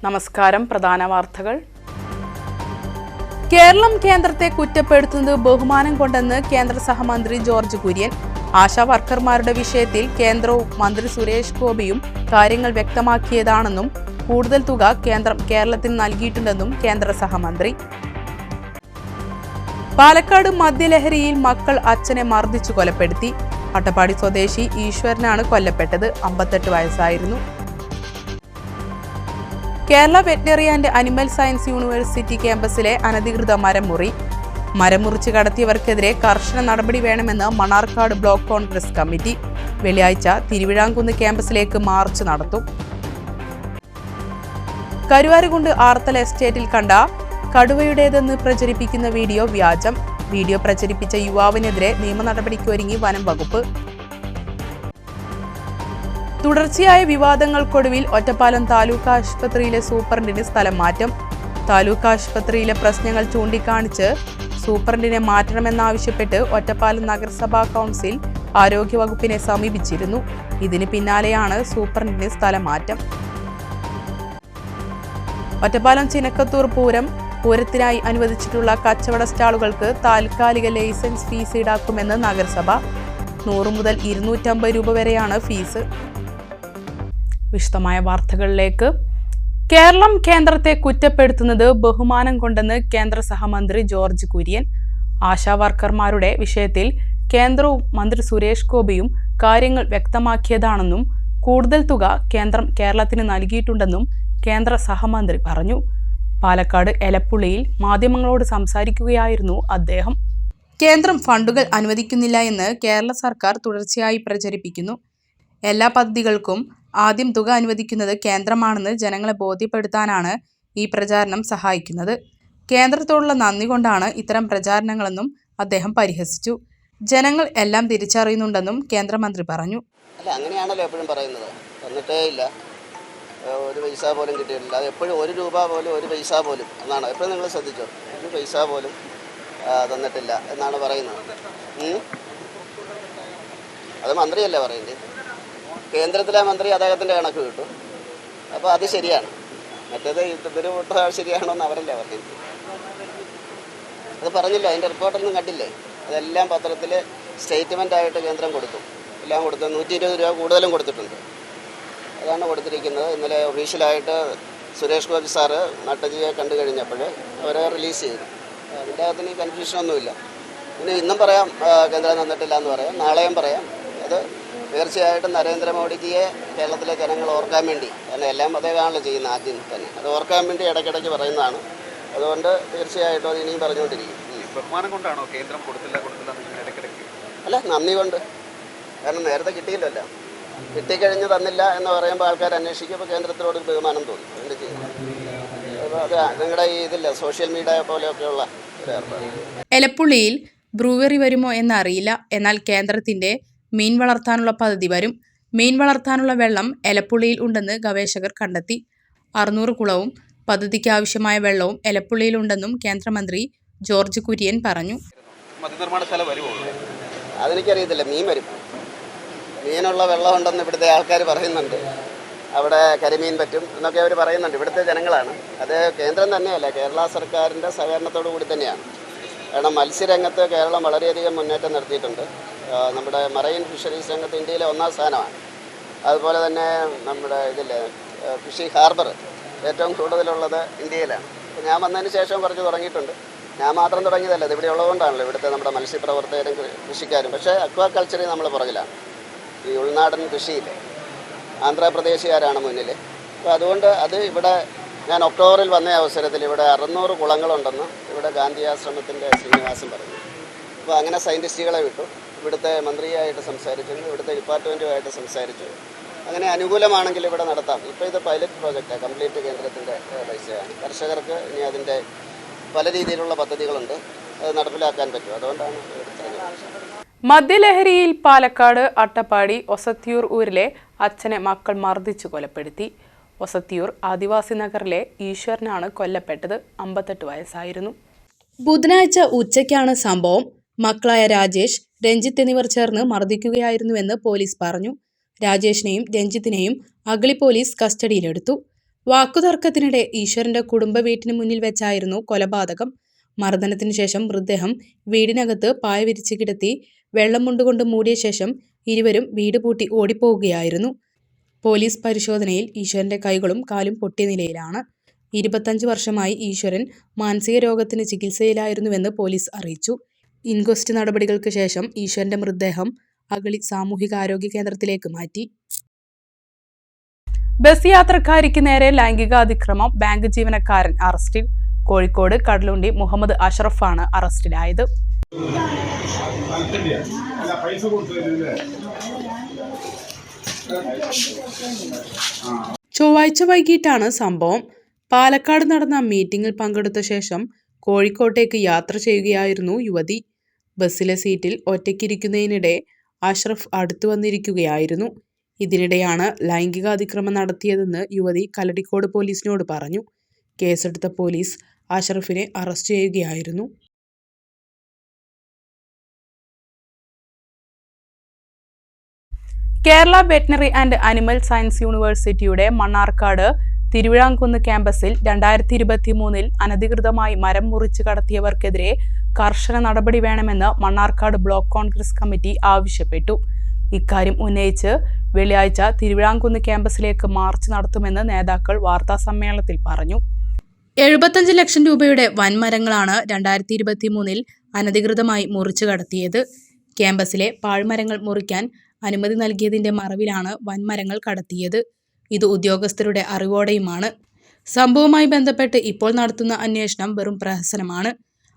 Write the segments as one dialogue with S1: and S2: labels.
S1: നമസ്കാരം. പ്രധാന വാർത്തകൾ. കേരളം കേന്ദ്രത്തെ കുറ്റപ്പെടുത്തുന്നത് ബഹുമാനം കൊണ്ടെന്ന് കേന്ദ്ര സഹമന്ത്രി ജോർജ് കുര്യൻ. ആശാ വർക്കർമാരുടെ വിഷയത്തിൽ കേന്ദ്രവും മന്ത്രി സുരേഷ് ഗോപിയും കാര്യങ്ങൾ വ്യക്തമാക്കിയതാണെന്നും കൂടുതൽ തുക കേന്ദ്രം കേരളത്തിന് നൽകിയിട്ടുണ്ടെന്നും കേന്ദ്ര സഹമന്ത്രി. പാലക്കാട് മദ്യലഹരിയിൽ മക്കൾ അച്ഛനെ മർദ്ദിച്ചു കൊലപ്പെടുത്തി. അട്ടപ്പാടി സ്വദേശി ഈശ്വരനാണ് കൊല്ലപ്പെട്ടത്. 58 വയസ്സായിരുന്നു. Kerala veterinary and animal science university ക്യാമ്പസിലെ അനധികൃത മരം മുറിച്ച് കടത്തിയവർക്കെതിരെ കർശന നടപടി വേണമെന്ന് മണ്ണാർക്കാട് ബ്ലോക്ക് കോൺഗ്രസ് കമ്മിറ്റി. വെള്ളിയാഴ്ച തിരുവിഴാംകുന്ന് ക്യാമ്പസിലേക്ക് മാർച്ച് നടത്തും. കരുവാരുകുണ്ട് ആർത്തല എസ്റ്റേറ്റിൽ കണ്ട കടുവയുടേതെന്ന് പ്രചരിപ്പിക്കുന്ന വീഡിയോ വ്യാജം. വീഡിയോ പ്രചരിപ്പിച്ച യുവാവിനെതിരെ നിയമ നടപടിക്ക് ഒരുങ്ങി വനം വകുപ്പ്. തുടർച്ചയായ വിവാദങ്ങൾക്കൊടുവിൽ ഒറ്റപ്പാലം താലൂക്ക് ആശുപത്രിയിലെ സൂപ്രണ്ടിന് സ്ഥലം മാറ്റം. താലൂക്ക് ആശുപത്രിയിലെ പ്രശ്നങ്ങൾ ചൂണ്ടിക്കാണിച്ച് സൂപ്രണ്ടിനെ മാറ്റണമെന്നാവശ്യപ്പെട്ട് ഒറ്റപ്പാലം നഗരസഭാ കൗൺസിൽ ആരോഗ്യവകുപ്പിനെ സമീപിച്ചിരുന്നു. ഇതിന് പിന്നാലെയാണ് സൂപ്രണ്ടിന് സ്ഥലം മാറ്റം. ഒറ്റപ്പാലം ചിനക്കത്തൂർ പൂരത്തിനായി അനുവദിച്ചിട്ടുള്ള കച്ചവട സ്റ്റാളുകൾക്ക് താൽക്കാലിക ലൈസൻസ് ഫീസ് ഈടാക്കുമെന്ന് നഗരസഭ. 100 മുതൽ 250 രൂപ വരെയാണ് ഫീസ്. വിശദമായ വാർത്തകളിലേക്ക്. കേരളം കേന്ദ്രത്തെ കുറ്റപ്പെടുത്തുന്നത് ബഹുമാനം കൊണ്ടെന്ന് കേന്ദ്ര സഹമന്ത്രി ജോർജ് കുര്യൻ. ആശാ വർക്കർമാരുടെ വിഷയത്തിൽ കേന്ദ്രവും മന്ത്രി സുരേഷ് ഗോപിയും കാര്യങ്ങൾ വ്യക്തമാക്കിയതാണെന്നും കൂടുതൽ തുക കേന്ദ്രം കേരളത്തിന് നൽകിയിട്ടുണ്ടെന്നും കേന്ദ്ര സഹമന്ത്രി പറഞ്ഞു. പാലക്കാട് എലപ്പുള്ളിയിൽ മാധ്യമങ്ങളോട് സംസാരിക്കുകയായിരുന്നു അദ്ദേഹം. കേന്ദ്രം ഫണ്ടുകൾ അനുവദിക്കുന്നില്ല എന്ന് കേരള സർക്കാർ തുടർച്ചയായി പ്രചരിപ്പിക്കുന്നു. എല്ലാ പദ്ധതികൾക്കും ആദ്യം തുക അനുവദിക്കുന്നത് കേന്ദ്രമാണെന്ന് ജനങ്ങളെ ബോധ്യപ്പെടുത്താനാണ് ഈ പ്രചാരണം സഹായിക്കുന്നത്. കേന്ദ്രത്തോടുള്ള നന്ദി കൊണ്ടാണ് ഇത്തരം പ്രചാരണങ്ങളെന്നും അദ്ദേഹം പരിഹസിച്ചു. ജനങ്ങൾ എല്ലാം തിരിച്ചറിയുന്നുണ്ടെന്നും കേന്ദ്രമന്ത്രി പറഞ്ഞു.
S2: അങ്ങനെയാണല്ലോ എപ്പോഴും പറയുന്നത്. തന്നിട്ടേ ഇല്ല, ഒരു പൈസ പോലും കിട്ടിയിട്ടില്ല. അത് എപ്പോഴും 1 രൂപ പോലും 1 പൈസ പോലും എന്നാണ് എപ്പോഴും നിങ്ങൾ ശ്രദ്ധിച്ചോ. 1 പൈസ പോലും തന്നിട്ടില്ല എന്നാണ് പറയുന്നത്. അത് മന്ത്രിയല്ലേ പറയുന്നത്. കേന്ദ്രത്തിലെ മന്ത്രി അദ്ദേഹത്തിൻ്റെ കണക്ക് കിട്ടും. അപ്പോൾ അത് ശരിയാണ്. മറ്റേത് ഇവര് ശരിയാണോ എന്ന് അവരല്ലേ പറഞ്ഞത്. അത് പറഞ്ഞില്ല, അതിൻ്റെ റിപ്പോർട്ടൊന്നും കണ്ടില്ലേ. അതെല്ലാം പത്രത്തിൽ സ്റ്റേറ്റ്മെൻറ്റായിട്ട് കേന്ദ്രം കൊടുത്തു. എല്ലാം കൊടുത്ത് 120 രൂപ കൂടുതലും കൊടുത്തിട്ടുണ്ട്. അതാണ് കൊടുത്തിരിക്കുന്നത്. ഇന്നലെ ഒഫീഷ്യലായിട്ട് സുരേഷ് ഗോപി സാറ് നട്ടജിയെ കണ്ടു കഴിഞ്ഞപ്പോൾ അവരെ റിലീസ് ചെയ്തു. അതിൻ്റെ അകത്തിന് കൺഫ്യൂഷനൊന്നുമില്ല. പിന്നെ ഇന്നും പറയാം കേന്ദ്രം തന്നിട്ടില്ല എന്ന് പറയാം, നാളെയും പറയാം. അത് തീർച്ചയായിട്ടും നരേന്ദ്രമോദിജിയെ കേരളത്തിലെ ജനങ്ങൾ ഓർക്കാൻ വേണ്ടി, കാരണം എല്ലാം അദ്ദേഹമാണല്ലോ ചെയ്യുന്നത് ആദ്യം തന്നെ, അത് ഓർക്കാൻ വേണ്ടി ഇടയ്ക്കിടയ്ക്ക് പറയുന്നതാണ്. അതുകൊണ്ട് തീർച്ചയായിട്ടും അത് ഇനിയും പറഞ്ഞുകൊണ്ടിരിക്കും.
S3: ബഹുമാനം കൊണ്ടാണോ കേന്ദ്രം കൊടുത്തില്ല
S2: അല്ല, നന്ദി കൊണ്ട്. കാരണം നേരത്തെ കിട്ടിയില്ലല്ലോ. കിട്ടിക്കഴിഞ്ഞ് തന്നില്ല എന്ന് പറയുമ്പോൾ ആൾക്കാർ അന്വേഷിക്കുമ്പോൾ കേന്ദ്രത്തിനോട് ബഹുമാനം തോന്നും. അതുകൊണ്ട് ചെയ്യും. അത് നിങ്ങളുടെ ഈ ഇതില്ല, സോഷ്യൽ മീഡിയ പോലെയൊക്കെയുള്ള ഒരു ഏർപ്പാട്.
S1: എലപ്പുള്ളിയിൽ ബ്രൂവറി വരുമോ എന്നറിയില്ല. എന്നാൽ കേന്ദ്രത്തിന്റെ മീൻ വളർത്താനുള്ള പദ്ധതി വരും. മീൻ വളർത്താനുള്ള വെള്ളം എലപ്പുള്ളിയിൽ ഉണ്ടെന്ന് ഗവേഷകർ കണ്ടെത്തി. 600 കുളവും പദ്ധതിക്ക് ആവശ്യമായ വെള്ളവും എലപ്പുള്ളിയിൽ ഉണ്ടെന്നും കേന്ദ്രമന്ത്രി ജോർജ് കുര്യൻ പറഞ്ഞു.
S2: അതെനിക്കറിയത്തില്ല. മീൻ വരും, മീനുള്ള വെള്ളമുണ്ടെന്ന് ഇവിടുത്തെ ആൾക്കാർ പറയുന്നുണ്ട്. അവിടെ കരിമീൻ പറ്റും എന്നൊക്കെ അവർ പറയുന്നുണ്ട്. ഇവിടുത്തെ ജനങ്ങളാണ്. അത് കേന്ദ്രം തന്നെയല്ല, കേരള സർക്കാരിൻ്റെ സഹകരണത്തോടു കൂടി തന്നെയാണ്. കാരണം മത്സ്യരംഗത്ത് കേരളം വളരെയധികം മുന്നേറ്റം നടത്തിയിട്ടുണ്ട്. നമ്മുടെ മറൈൻ ഫിഷറീസ് രംഗത്ത് ഇന്ത്യയിലെ 1ാം സ്ഥാനമാണ്. അതുപോലെ തന്നെ നമ്മുടെ ഫിഷിംഗ് ഹാർബർ ഏറ്റവും കൂടുതലുള്ളത് ഇന്ത്യയിലാണ്. അപ്പോൾ ഞാൻ വന്നതിന് ശേഷം കുറച്ച് തുടങ്ങിയിട്ടുണ്ട്. ഞാൻ മാത്രം തുടങ്ങിയതല്ല, ഇത് ഇവിടെ ഉള്ളതുകൊണ്ടാണല്ലോ ഇവിടുത്തെ നമ്മുടെ മത്സ്യപ്രവർത്തകരും കൃഷിക്കാരും. പക്ഷേ അക്വാകൾച്ചറിൽ നമ്മൾ പുറകിലാണ്. ഈ ഉൾനാടൻ കൃഷിയില്ലേ, ആന്ധ്രാപ്രദേശുകാരാണ് മുന്നിൽ. അപ്പോൾ അതുകൊണ്ട് അത് ഇവിടെ ഞാൻ ഒക്ടോബറിൽ വന്ന അവസരത്തിൽ ഇവിടെ 600 കുളങ്ങളുണ്ടെന്ന് ഇവിടെ ഗാന്ധി ആശ്രമത്തിൻ്റെ ശ്രീനിവാസൻ പറഞ്ഞു. അപ്പോൾ അങ്ങനെ സയൻറ്റിസ്റ്റുകളെ വിട്ടു. ഇവിടുത്തെ മന്ത്രിയായിട്ട് സംസാരിച്ചു, ഇവിടുത്തെ ഡിപ്പാർട്ട്മെൻറ്റുമായിട്ട് സംസാരിച്ചു. അങ്ങനെ അനുകൂലമാണെങ്കിൽ ഇവിടെ നടത്താം. ഇപ്പോൾ ഇത് പൈലറ്റ് പ്രോജക്റ്റാണ്, കംപ്ലീറ്റ് കേന്ദ്രത്തിൻ്റെ പൈസയാണ്. കർഷകർക്ക് ഇനി അതിൻ്റെ പല രീതിയിലുള്ള പദ്ധതികളുണ്ട്, അത് നടപ്പിലാക്കാൻ പറ്റും. അതുകൊണ്ടാണ്
S1: മദ്യലഹരിയിൽ പാലക്കാട് അട്ടപ്പാടി ഒസത്തിയൂർ ഊരിലെ അച്ഛനെ മക്കൾ മർദ്ദിച്ചു കൊലപ്പെടുത്തി. ഒസത്തിയൂർ ആദിവാസി നഗറിലെ ഈശ്വരനാണ് കൊല്ലപ്പെട്ടത്. 58 വയസ്സായിരുന്നു. ബുധനാഴ്ച ഉച്ചയ്ക്കാണ് സംഭവം. മക്കളായ രാജേഷ്, രഞ്ജിത്ത് എന്നിവർ ചേർന്ന് മർദ്ദിക്കുകയായിരുന്നുവെന്ന് പോലീസ് പറഞ്ഞു. രാജേഷിനെയും രഞ്ജിത്തിനെയും അഗളി പോലീസ് കസ്റ്റഡിയിലെടുത്തു. വാക്കുതർക്കത്തിനിടെ ഈശ്വരന്റെ കുടുംബ വീട്ടിന് മുന്നിൽ വെച്ചായിരുന്നു കൊലപാതകം. മർദ്ദനത്തിനു ശേഷം മൃതദേഹം വീടിനകത്ത് പായ വിരിച്ച് കിടത്തി വെള്ളം മുണ്ടുകൊണ്ട് മൂടിയ ശേഷം ഇരുവരും വീട് പൂട്ടി ഓടിപ്പോവുകയായിരുന്നു. പോലീസ് പരിശോധനയിൽ ഈശ്വരന്റെ കൈകളും കാലും പൊട്ടിയ നിലയിലാണ്. 25 വർഷമായി ഈശ്വരൻ മാനസിക രോഗത്തിന് ചികിത്സയിലായിരുന്നുവെന്ന് പോലീസ് അറിയിച്ചു. ഇൻക്വസ്റ്റ് നടപടികൾക്ക് ശേഷം ഈശ്വരന്റെ മൃതദേഹം അഗളി സാമൂഹികാരോഗ്യ കേന്ദ്രത്തിലേക്ക് മാറ്റി. ബസ് യാത്രക്കാരിക്ക് നേരെ ലൈംഗികാതിക്രമം, ബാങ്ക് ജീവനക്കാരൻ അറസ്റ്റിൽ. കോഴിക്കോട് കടലുണ്ടി മുഹമ്മദ് അഷ്റഫാണ് അറസ്റ്റിലായത്. ചൊവ്വാഴ്ച വൈകിട്ടാണ് സംഭവം. പാലക്കാട് നടന്ന മീറ്റിംഗിൽ പങ്കെടുത്ത ശേഷം കോഴിക്കോട്ടേക്ക് യാത്ര ചെയ്യുകയായിരുന്നു യുവതി. ബസ്സിലെ സീറ്റിൽ ഒറ്റയ്ക്കിരിക്കുന്നതിനിടെ അഷ്റഫ് അടുത്തു വന്നിരിക്കുകയായിരുന്നു. ഇതിനിടെയാണ് ലൈംഗികാതിക്രമം നടത്തിയതെന്ന് യുവതി കല്ലടിക്കോട് പോലീസിനോട് പറഞ്ഞു. കേസെടുത്ത പോലീസ് അഷ്റഫിനെ അറസ്റ്റ് ചെയ്യുകയായിരുന്നു. Kerala veterinary and animal science യൂണിവേഴ്സിറ്റിയുടെ മണ്ണാർക്കാട് തിരുവിഴാംകുന്ന് ക്യാമ്പസിൽ 2023 അനധികൃതമായി മരം മുറിച്ച് കടത്തിയവർക്കെതിരെ കർശന നടപടി വേണമെന്ന് മണ്ണാർക്കാട് ബ്ലോക്ക് കോൺഗ്രസ് കമ്മിറ്റി ആവശ്യപ്പെട്ടു. ഇക്കാര്യം ഉന്നയിച്ച് വെള്ളിയാഴ്ച തിരുവിഴാംകുന്ന് ക്യാമ്പസിലേക്ക് മാർച്ച് നടത്തുമെന്ന് നേതാക്കൾ വാർത്താസമ്മേളനത്തിൽ പറഞ്ഞു. 75 ലക്ഷം രൂപയുടെ വൻമരങ്ങളാണ് 2023 അനധികൃതമായി മുറിച്ചു കടത്തിയത്. ക്യാമ്പസിലെ പാഴ്മരങ്ങൾ മുറിക്കാൻ അനുമതി നൽകിയതിന്റെ മറവിലാണ് വൻമരങ്ങൾ കടത്തിയത്. ഇത് ഉദ്യോഗസ്ഥരുടെ അറിവോടെയുമാണ്. സംഭവവുമായി ബന്ധപ്പെട്ട് ഇപ്പോൾ നടത്തുന്ന അന്വേഷണം വെറും പ്രഹസനമാണ്.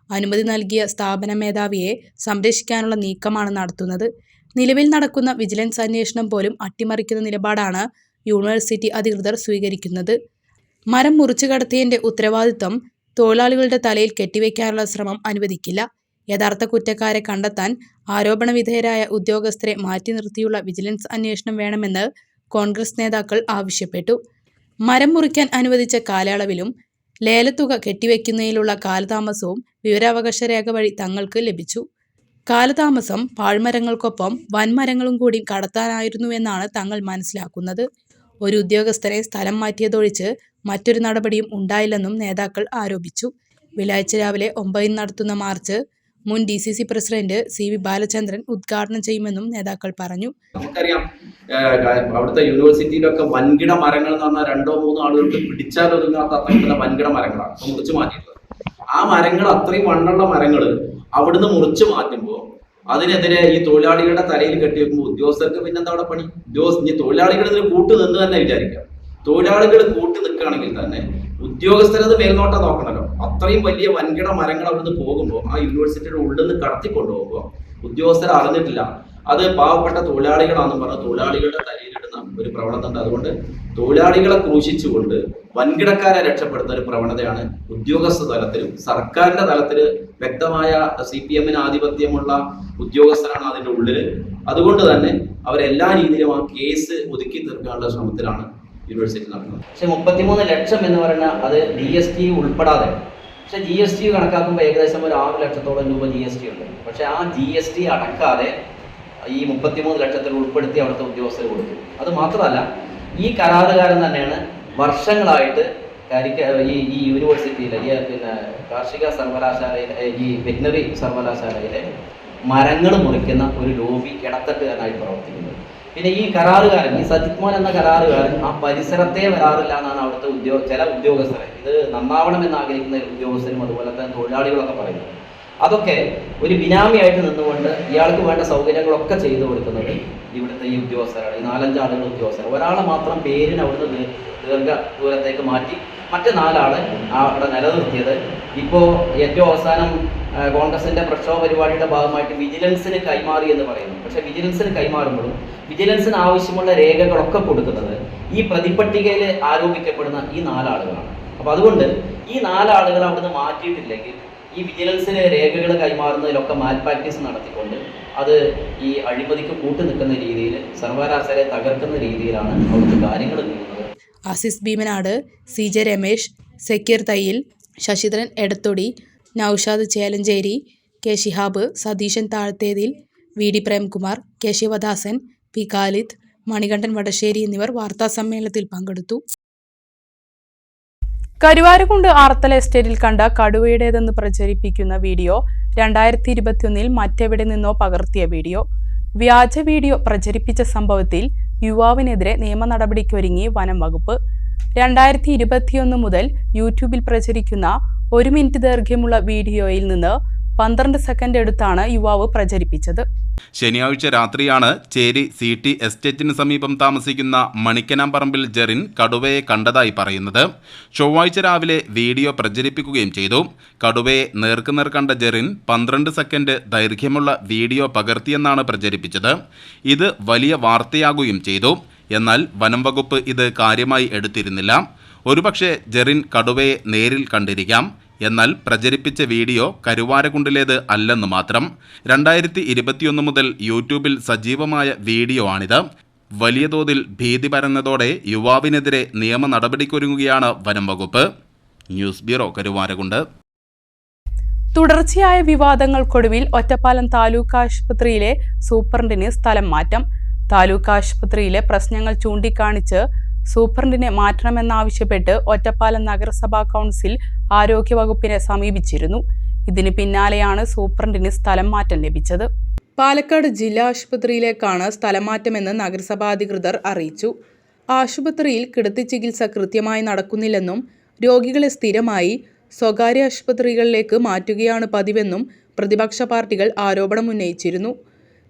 S1: അനുമതി നൽകിയ സ്ഥാപന മേധാവിയെ സംരക്ഷിക്കാനുള്ള നീക്കമാണ് നടത്തുന്നത്. നിലവിൽ നടക്കുന്ന വിജിലൻസ് അന്വേഷണം പോലും അട്ടിമറിക്കുന്ന നിലപാടാണ് യൂണിവേഴ്സിറ്റി അധികൃതർ സ്വീകരിക്കുന്നത്. മരം മുറിച്ചു കടത്തിയതിന്റെ ഉത്തരവാദിത്തം തൊഴിലാളികളുടെ തലയിൽ കെട്ടിവെക്കാനുള്ള ശ്രമം അനുവദിക്കില്ല. യഥാർത്ഥ കുറ്റക്കാരെ കണ്ടെത്താൻ ആരോപണ വിധേയരായ ഉദ്യോഗസ്ഥരെ മാറ്റി നിർത്തിയുള്ള വിജിലൻസ് അന്വേഷണം വേണമെന്ന് കോൺഗ്രസ് നേതാക്കൾ ആവശ്യപ്പെട്ടു. മരം മുറിക്കാൻ അനുവദിച്ച കാലയളവിലും ലേലത്തുക കെട്ടിവെക്കുന്നതിലുള്ള കാലതാമസവും വിവരാവകാശ രേഖ വഴി തങ്ങൾക്ക് ലഭിച്ചു. കാലതാമസം പാഴ്മരങ്ങൾക്കൊപ്പം വൻമരങ്ങളും കൂടി കടത്താനായിരുന്നുവെന്നാണ് തങ്ങൾ മനസ്സിലാക്കുന്നത്. ഒരു ഉദ്യോഗസ്ഥരെ സ്ഥലം മാറ്റിയതൊഴിച്ച് മറ്റൊരു നടപടിയും ഉണ്ടായില്ലെന്നും നേതാക്കൾ ആരോപിച്ചു. വെള്ളിയാഴ്ച രാവിലെ 9 നടത്തുന്ന മാർച്ച് മുൻ DCC പ്രസിഡന്റ് CV ബാലചന്ദ്രൻ ഉദ്ഘാടനം ചെയ്യുമെന്നും നേതാക്കൾ പറഞ്ഞു.
S4: നമുക്കറിയാം, അവിടുത്തെ യൂണിവേഴ്സിറ്റിയിലൊക്കെ വൻകിട മരങ്ങൾ എന്ന് പറഞ്ഞാൽ 2-3 ആളുകൾക്ക് പിടിച്ചാലൊതുങ്ങാത്ത അത്തരത്തിലുള്ള വൻകിട മരങ്ങളാണ് മുറിച്ചു മാറ്റിയിട്ടുള്ളത്. ആ മരങ്ങൾ, അത്രയും മണ്ണുള്ള മരങ്ങൾ അവിടുന്ന് മുറിച്ചു മാറ്റുമ്പോൾ അതിനെതിരെ ഈ തൊഴിലാളികളുടെ തലയിൽ കെട്ടിവെക്കുമ്പോൾ ഉദ്യോഗസ്ഥർക്ക് പിന്നെന്താ അവിടെ പണി? ഇനി തൊഴിലാളികൾ ഇതിന് കൂട്ടു നിന്ന് തന്നെ വിചാരിക്കാം. തൊഴിലാളികൾ കൂട്ടി നിൽക്കുകയാണെങ്കിൽ തന്നെ ഉദ്യോഗസ്ഥരത് മേൽനോട്ടം നോക്കണമല്ലോ. അത്രയും വലിയ വൻകിട മരങ്ങൾ അവിടുന്ന് പോകുമ്പോൾ, ആ യൂണിവേഴ്സിറ്റിയുടെ ഉള്ളിൽ നിന്ന് കടത്തിക്കൊണ്ടുപോകുമ്പോൾ ഉദ്യോഗസ്ഥർ അറിഞ്ഞിട്ടില്ല. അത് പാവപ്പെട്ട തൊഴിലാളികളാണെന്ന് പറഞ്ഞ് തൊഴിലാളികളുടെ തലയിലിടുന്ന ഒരു പ്രവണത ഉണ്ട്. അതുകൊണ്ട് തൊഴിലാളികളെ ക്രൂശിച്ചുകൊണ്ട് വൻകിടക്കാരെ രക്ഷപ്പെടുത്തുന്ന ഒരു പ്രവണതയാണ് ഉദ്യോഗസ്ഥ തലത്തിലും സർക്കാരിന്റെ തലത്തിൽ വ്യക്തമായ CPM-ന് ആധിപത്യമുള്ള ഉദ്യോഗസ്ഥരാണ് അതിൻ്റെ ഉള്ളിൽ. അതുകൊണ്ട് തന്നെ അവരെല്ലാ രീതിയിലും ആ കേസ് ഒതുക്കി തീർക്കാനുള്ള ശ്രമത്തിലാണ് യൂണിവേഴ്സിറ്റി നടക്കുന്നത്. പക്ഷെ 33 ലക്ഷം എന്ന് പറഞ്ഞാൽ അത് GST ഉൾപ്പെടാതെ. പക്ഷെ GST കണക്കാക്കുമ്പോൾ ഏകദേശം ഒരു 6 ലക്ഷത്തോളം രൂപ GST ഉണ്ട്. പക്ഷെ ആ GST അടക്കാതെ ഈ 33 ലക്ഷത്തിൽ ഉൾപ്പെടുത്തി അവിടുത്തെ ഉദ്യോഗസ്ഥർ കൊടുത്തു. അത് മാത്രമല്ല, ഈ കരാറുകാരൻ തന്നെയാണ് വർഷങ്ങളായിട്ട് ഈ യൂണിവേഴ്സിറ്റിയിലെ പിന്നെ കാർഷിക സർവകലാശാലയിലെ ഈ വെറ്റിനറി സർവകലാശാലയിലെ മരങ്ങൾ മുറിക്കുന്ന ഒരു ലോബി ഇടത്തട്ടുകാരനായി പ്രവർത്തിക്കുന്നത്. പിന്നെ ഈ കരാറുകാരൻ, ഈ സജിത് മോൻ എന്ന കരാറുകാരൻ ആ പരിസരത്തെ വരാറില്ല എന്നാണ് അവിടുത്തെ ചില ഉദ്യോഗസ്ഥരെ, ഇത് നന്നാവണമെന്ന് ആഗ്രഹിക്കുന്ന ഉദ്യോഗസ്ഥരും അതുപോലെ തന്നെ തൊഴിലാളികളൊക്കെ പറയുന്നത്. അതൊക്കെ ഒരു ബിനാമിയായിട്ട് നിന്നുകൊണ്ട് ഇയാൾക്ക് വേണ്ട സൗകര്യങ്ങളൊക്കെ ചെയ്തു കൊടുക്കുന്നത് ഇവിടുത്തെ ഈ ഉദ്യോഗസ്ഥരാണ്. ഈ 4-5 ആളുകൾ ഉദ്യോഗസ്ഥർ. ഒരാളെ മാത്രം പേരിന് അവിടുന്ന് ദൂരത്തേക്ക് മാറ്റി മറ്റ് 4 ആളെ അവിടെ നിലനിർത്തിയത് ഇപ്പോൾ ഏറ്റവും അവസാനം കോൺഗ്രസിന്റെ പ്രക്ഷോഭ പരിപാടിയുടെ ഭാഗമായിട്ട് വിജിലൻസിന് കൈമാറി എന്ന് പറയുന്നു. പക്ഷെ വിജിലൻസിന് കൈമാറുമ്പോഴും വിജിലൻസിന് ആവശ്യമുള്ള രേഖകളൊക്കെ കൊടുക്കുന്നത് ഈ പ്രതിപട്ടികയിൽ ആരോപിക്കപ്പെടുന്ന ഈ 4 ആളുകളാണ്. അപ്പോൾ അതുകൊണ്ട് ഈ 4 ആളുകൾ അവിടുന്ന് മാറ്റിയിട്ടില്ലെങ്കിൽ ഈ വിജിലൻസിന് രേഖകൾ കൈമാറുന്നതിലൊക്കെ മാൽ പ്രാക്ടീസ് നടത്തിക്കൊണ്ട് അത് ഈ അഴിമതിക്ക് കൂട്ടു നിൽക്കുന്ന രീതിയിൽ സർവകലാശാലയെ തകർക്കുന്ന രീതിയിലാണ് അവിടുത്തെ കാര്യങ്ങൾ നീങ്ങുന്നത്.
S1: ആസിസ് Bheemanad, CJ Ramesh, Zakir Thayyil, Sasidharan Edathodi, Naushad Chelancheri, K Shihab, Satheesan താഴത്തേതിൽ, VD Premkumar, K Sivadasan, P Khalid, Manikandan Vadasseri എന്നിവർ വാർത്താസമ്മേളനത്തിൽ പങ്കെടുത്തു. കരുവാരക്കുണ്ട് ആർത്തല എസ്റ്റേറ്റിൽ കണ്ട കടുവയുടേതെന്ന് പ്രചരിപ്പിക്കുന്ന വീഡിയോ 2021 മറ്റെവിടെ നിന്നോ പകർത്തിയ വീഡിയോ. വ്യാജ വീഡിയോ പ്രചരിപ്പിച്ച സംഭവത്തിൽ യുവാവിനെതിരെ നിയമ നടപടിക്കൊരുങ്ങി വനം വകുപ്പ്. 2021 മുതൽ യൂട്യൂബിൽ പ്രചരിക്കുന്ന 1 മിനിറ്റ് ദൈർഘ്യമുള്ള വീഡിയോയിൽ നിന്ന് 12 സെക്കൻഡ് എടുത്താണ് യുവാവ് പ്രചരിപ്പിച്ചത്.
S5: ശനിയാഴ്ച രാത്രിയാണ് ചേരി CT എസ്റ്റേറ്റിന് സമീപം താമസിക്കുന്ന മണിക്കനാംപറമ്പിൽ ജെറിൻ കടുവയെ കണ്ടതായി പറയുന്നത്. ചൊവ്വാഴ്ച രാവിലെ വീഡിയോ പ്രചരിപ്പിക്കുകയും ചെയ്തു. കടുവയെ നേർക്കുനേർ കണ്ട ജെറിൻ 12 സെക്കൻഡ് ദൈർഘ്യമുള്ള വീഡിയോ പകർത്തിയെന്നാണ് പ്രചരിപ്പിച്ചത്. ഇത് വലിയ വാർത്തയാകുകയും ചെയ്തു. എന്നാൽ വനം വകുപ്പ് ഇത് കാര്യമായി എടുത്തിരുന്നില്ല. ഒരുപക്ഷെ ജെറിൻ കടുവയെ നേരിൽ കണ്ടിരിക്കാം. എന്നാൽ പ്രചരിപ്പിച്ച വീഡിയോ കരുവാരക്കുണ്ടിലേത് അല്ലെന്ന് മാത്രം. 2021 മുതൽ യൂട്യൂബിൽ സജീവമായ വീഡിയോ ആണിത്. വലിയ തോതിൽ ഭീതി പരന്നതോടെ യുവാവിനെതിരെ നിയമ നടപടിക്കൊരുങ്ങുകയാണ് വനം വകുപ്പ്. News bureau, Karuvarakundu.
S1: തുടർച്ചയായ വിവാദങ്ങൾക്കൊടുവിൽ ഒറ്റപ്പാലം താലൂക്ക് ആശുപത്രിയിലെ സൂപ്രണ്ടിന് സ്ഥലം മാറ്റം. താലൂക്ക് ആശുപത്രിയിലെ പ്രശ്നങ്ങൾ ചൂണ്ടിക്കാണിച്ച് സൂപ്രണ്ടിനെ മാറ്റണമെന്നാവശ്യപ്പെട്ട് ഒറ്റപ്പാലം നഗരസഭാ കൗൺസിൽ ആരോഗ്യവകുപ്പിനെ സമീപിച്ചിരുന്നു. ഇതിന് പിന്നാലെയാണ് സൂപ്രണ്ടിന് സ്ഥലം മാറ്റം ലഭിച്ചത്. പാലക്കാട് ജില്ലാ ആശുപത്രിയിലേക്കാണ് സ്ഥലം മാറ്റമെന്ന് നഗരസഭാ അധികൃതർ അറിയിച്ചു. ആശുപത്രിയിൽ കിടത്തി ചികിത്സ കൃത്യമായി നടക്കുന്നില്ലെന്നും രോഗികളെ സ്ഥിരമായി സ്വകാര്യ ആശുപത്രികളിലേക്ക് മാറ്റുകയാണ് പതിവെന്നും പ്രതിപക്ഷ പാർട്ടികൾ ആരോപണം ഉന്നയിച്ചിരുന്നു.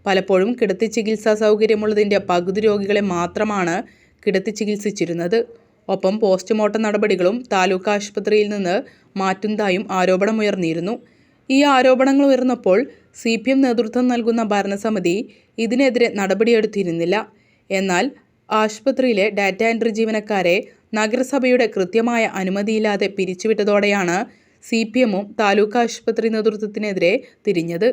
S1: പലപ്പോഴും കിടത്തി ചികിത്സാ സൗകര്യമുള്ളതിൻ്റെ പകുതി രോഗികളെ മാത്രമാണ് കിടത്തി ചികിത്സിച്ചിരുന്നത്. ഒപ്പം പോസ്റ്റ്മോർട്ടം നടപടികളും താലൂക്ക് ആശുപത്രിയിൽ നിന്ന് മാറ്റുന്നതായും ആരോപണമുയർന്നിരുന്നു. ഈ ആരോപണങ്ങൾ ഉയർന്നപ്പോൾ CPM നേതൃത്വം നൽകുന്ന ഭരണസമിതി ഇതിനെതിരെ നടപടിയെടുത്തിരുന്നില്ല. എന്നാൽ ആശുപത്രിയിലെ ഡാറ്റ എൻട്രി ജീവനക്കാരെ നഗരസഭയുടെ കൃത്യമായ അനുമതിയില്ലാതെ പിരിച്ചുവിട്ടതോടെയാണ് CPMഉം താലൂക്ക് ആശുപത്രി നേതൃത്വത്തിനെതിരെ തിരിഞ്ഞത്.